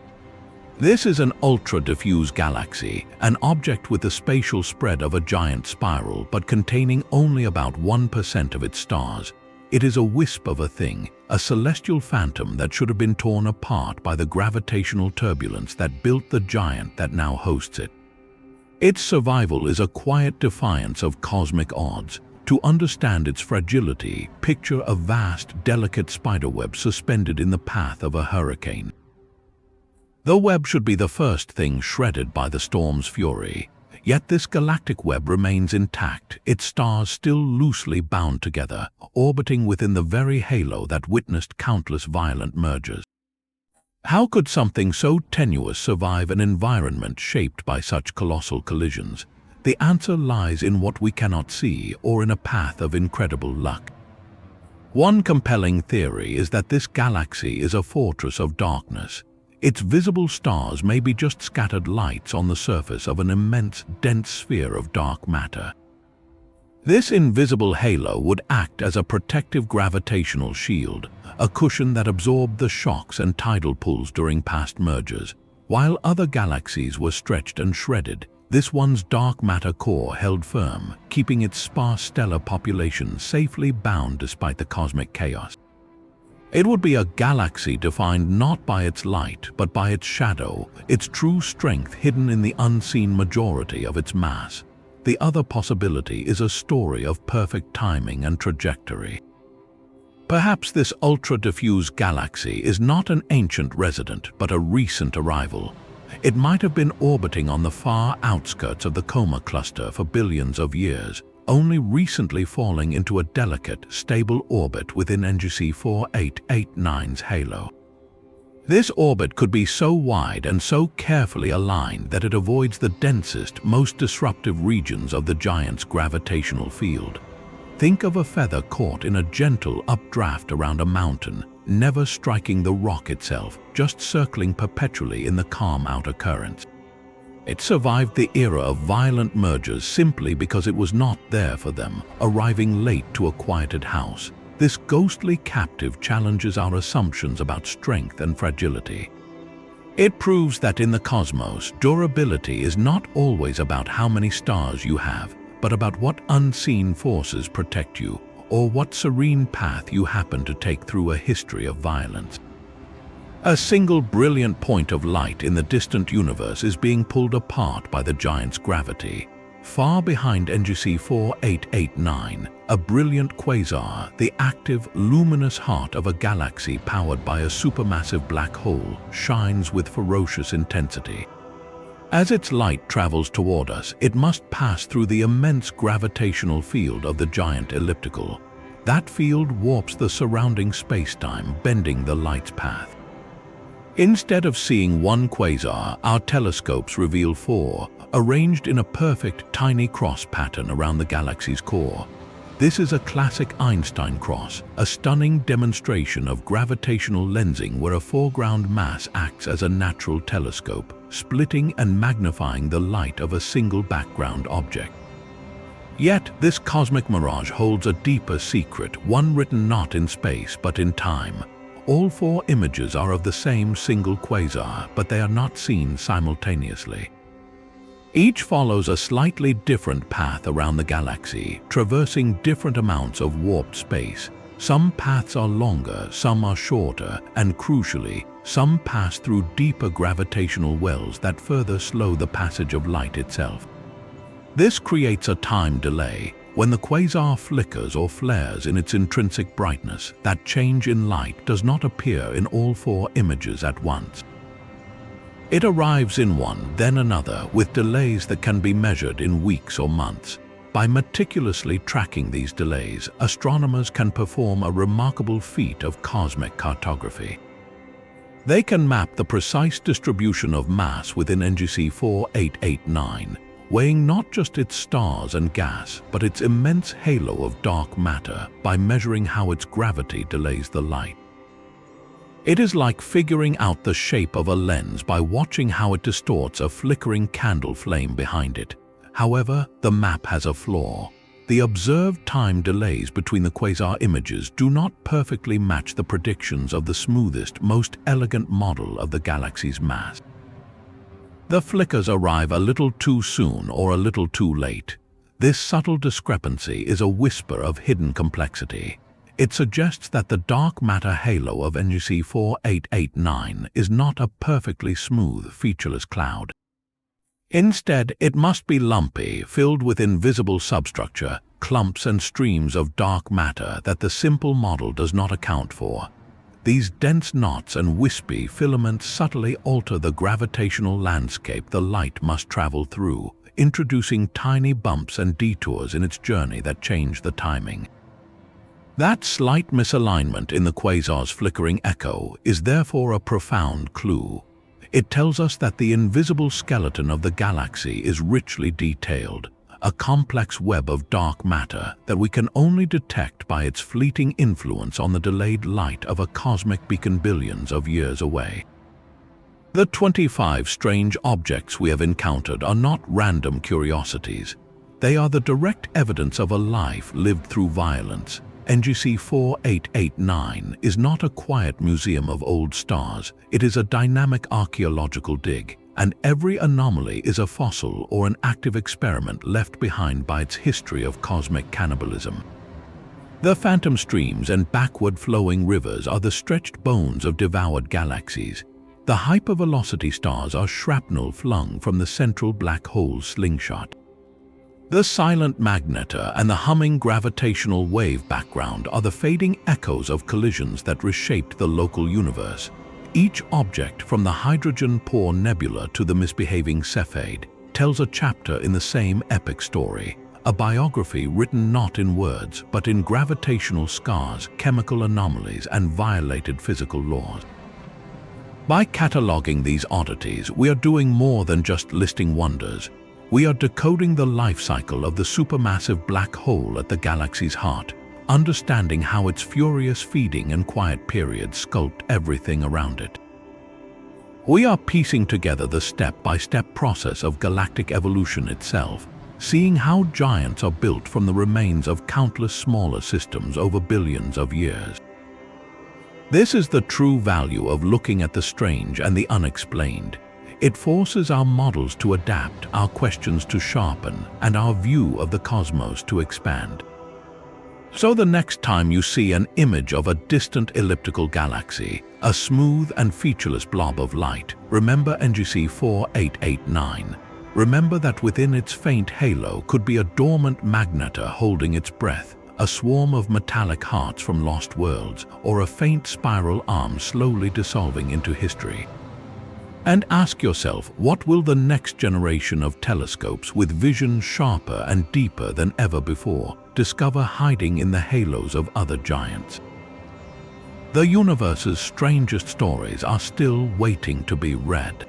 This is an ultra-diffuse galaxy, an object with the spatial spread of a giant spiral but containing only about 1% of its stars. It is a wisp of a thing, a celestial phantom that should have been torn apart by the gravitational turbulence that built the giant that now hosts it. Its survival is a quiet defiance of cosmic odds. To understand its fragility, picture a vast, delicate spiderweb suspended in the path of a hurricane. The web should be the first thing shredded by the storm's fury. Yet this galactic web remains intact, its stars still loosely bound together, orbiting within the very halo that witnessed countless violent mergers. How could something so tenuous survive an environment shaped by such colossal collisions? The answer lies in what we cannot see or in a path of incredible luck. One compelling theory is that this galaxy is a fortress of darkness. Its visible stars may be just scattered lights on the surface of an immense, dense sphere of dark matter. This invisible halo would act as a protective gravitational shield, a cushion that absorbed the shocks and tidal pulls during past mergers. While other galaxies were stretched and shredded, this one's dark matter core held firm, keeping its sparse stellar population safely bound despite the cosmic chaos. It would be a galaxy defined not by its light, but by its shadow, its true strength hidden in the unseen majority of its mass. The other possibility is a story of perfect timing and trajectory. Perhaps this ultra-diffuse galaxy is not an ancient resident, but a recent arrival. It might have been orbiting on the far outskirts of the Coma Cluster for billions of years, only recently falling into a delicate, stable orbit within NGC 4889's halo. This orbit could be so wide and so carefully aligned that it avoids the densest, most disruptive regions of the giant's gravitational field. Think of a feather caught in a gentle updraft around a mountain, never striking the rock itself, just circling perpetually in the calm outer currents. It survived the era of violent mergers simply because it was not there for them, arriving late to a quieted house. This ghostly captive challenges our assumptions about strength and fragility. It proves that in the cosmos, durability is not always about how many stars you have, but about what unseen forces protect you, or what serene path you happen to take through a history of violence. A single brilliant point of light in the distant universe is being pulled apart by the giant's gravity. Far behind NGC 4889, a brilliant quasar, the active, luminous heart of a galaxy powered by a supermassive black hole, shines with ferocious intensity. As its light travels toward us, it must pass through the immense gravitational field of the giant elliptical. That field warps the surrounding space-time, bending the light's path. Instead of seeing one quasar, our telescopes reveal four, arranged in a perfect tiny cross pattern around the galaxy's core. This is a classic Einstein cross, a stunning demonstration of gravitational lensing where a foreground mass acts as a natural telescope, splitting and magnifying the light of a single background object. Yet, this cosmic mirage holds a deeper secret, one written not in space but in time. All four images are of the same single quasar, but they are not seen simultaneously. Each follows a slightly different path around the galaxy, traversing different amounts of warped space. Some paths are longer, some are shorter, and crucially, some pass through deeper gravitational wells that further slow the passage of light itself. This creates a time delay. When the quasar flickers or flares in its intrinsic brightness, that change in light does not appear in all four images at once. It arrives in one, then another, with delays that can be measured in weeks or months. By meticulously tracking these delays, astronomers can perform a remarkable feat of cosmic cartography. They can map the precise distribution of mass within NGC 4889, weighing not just its stars and gas, but its immense halo of dark matter by measuring how its gravity delays the light. It is like figuring out the shape of a lens by watching how it distorts a flickering candle flame behind it. However, the map has a flaw. The observed time delays between the quasar images do not perfectly match the predictions of the smoothest, most elegant model of the galaxy's mass. The flickers arrive a little too soon or a little too late. This subtle discrepancy is a whisper of hidden complexity. It suggests that the dark matter halo of NGC 4889 is not a perfectly smooth, featureless cloud. Instead, it must be lumpy, filled with invisible substructure, clumps and streams of dark matter that the simple model does not account for. These dense knots and wispy filaments subtly alter the gravitational landscape the light must travel through, introducing tiny bumps and detours in its journey that change the timing. That slight misalignment in the quasar's flickering echo is therefore a profound clue. It tells us that the invisible skeleton of the galaxy is richly detailed, a complex web of dark matter that we can only detect by its fleeting influence on the delayed light of a cosmic beacon billions of years away. The 25 strange objects we have encountered are not random curiosities. They are the direct evidence of a life lived through violence. NGC 4889 is not a quiet museum of old stars. It is a dynamic archaeological dig, and every anomaly is a fossil or an active experiment left behind by its history of cosmic cannibalism. The phantom streams and backward-flowing rivers are the stretched bones of devoured galaxies. The hypervelocity stars are shrapnel flung from the central black hole slingshot. The silent magnetar and the humming gravitational wave background are the fading echoes of collisions that reshaped the local universe. Each object, from the hydrogen-poor nebula to the misbehaving Cepheid, tells a chapter in the same epic story, a biography written not in words but in gravitational scars, chemical anomalies, and violated physical laws. By cataloging these oddities, we are doing more than just listing wonders. We are decoding the life cycle of the supermassive black hole at the galaxy's heart, understanding how its furious feeding and quiet periods sculpt everything around it. We are piecing together the step-by-step process of galactic evolution itself, seeing how giants are built from the remains of countless smaller systems over billions of years. This is the true value of looking at the strange and the unexplained. It forces our models to adapt, our questions to sharpen, and our view of the cosmos to expand. So the next time you see an image of a distant elliptical galaxy, a smooth and featureless blob of light, remember NGC 4889. Remember that within its faint halo could be a dormant magnetar holding its breath, a swarm of metallic hearts from lost worlds, or a faint spiral arm slowly dissolving into history. And ask yourself, what will the next generation of telescopes with vision sharper and deeper than ever before discover hiding in the halos of other giants? The universe's strangest stories are still waiting to be read.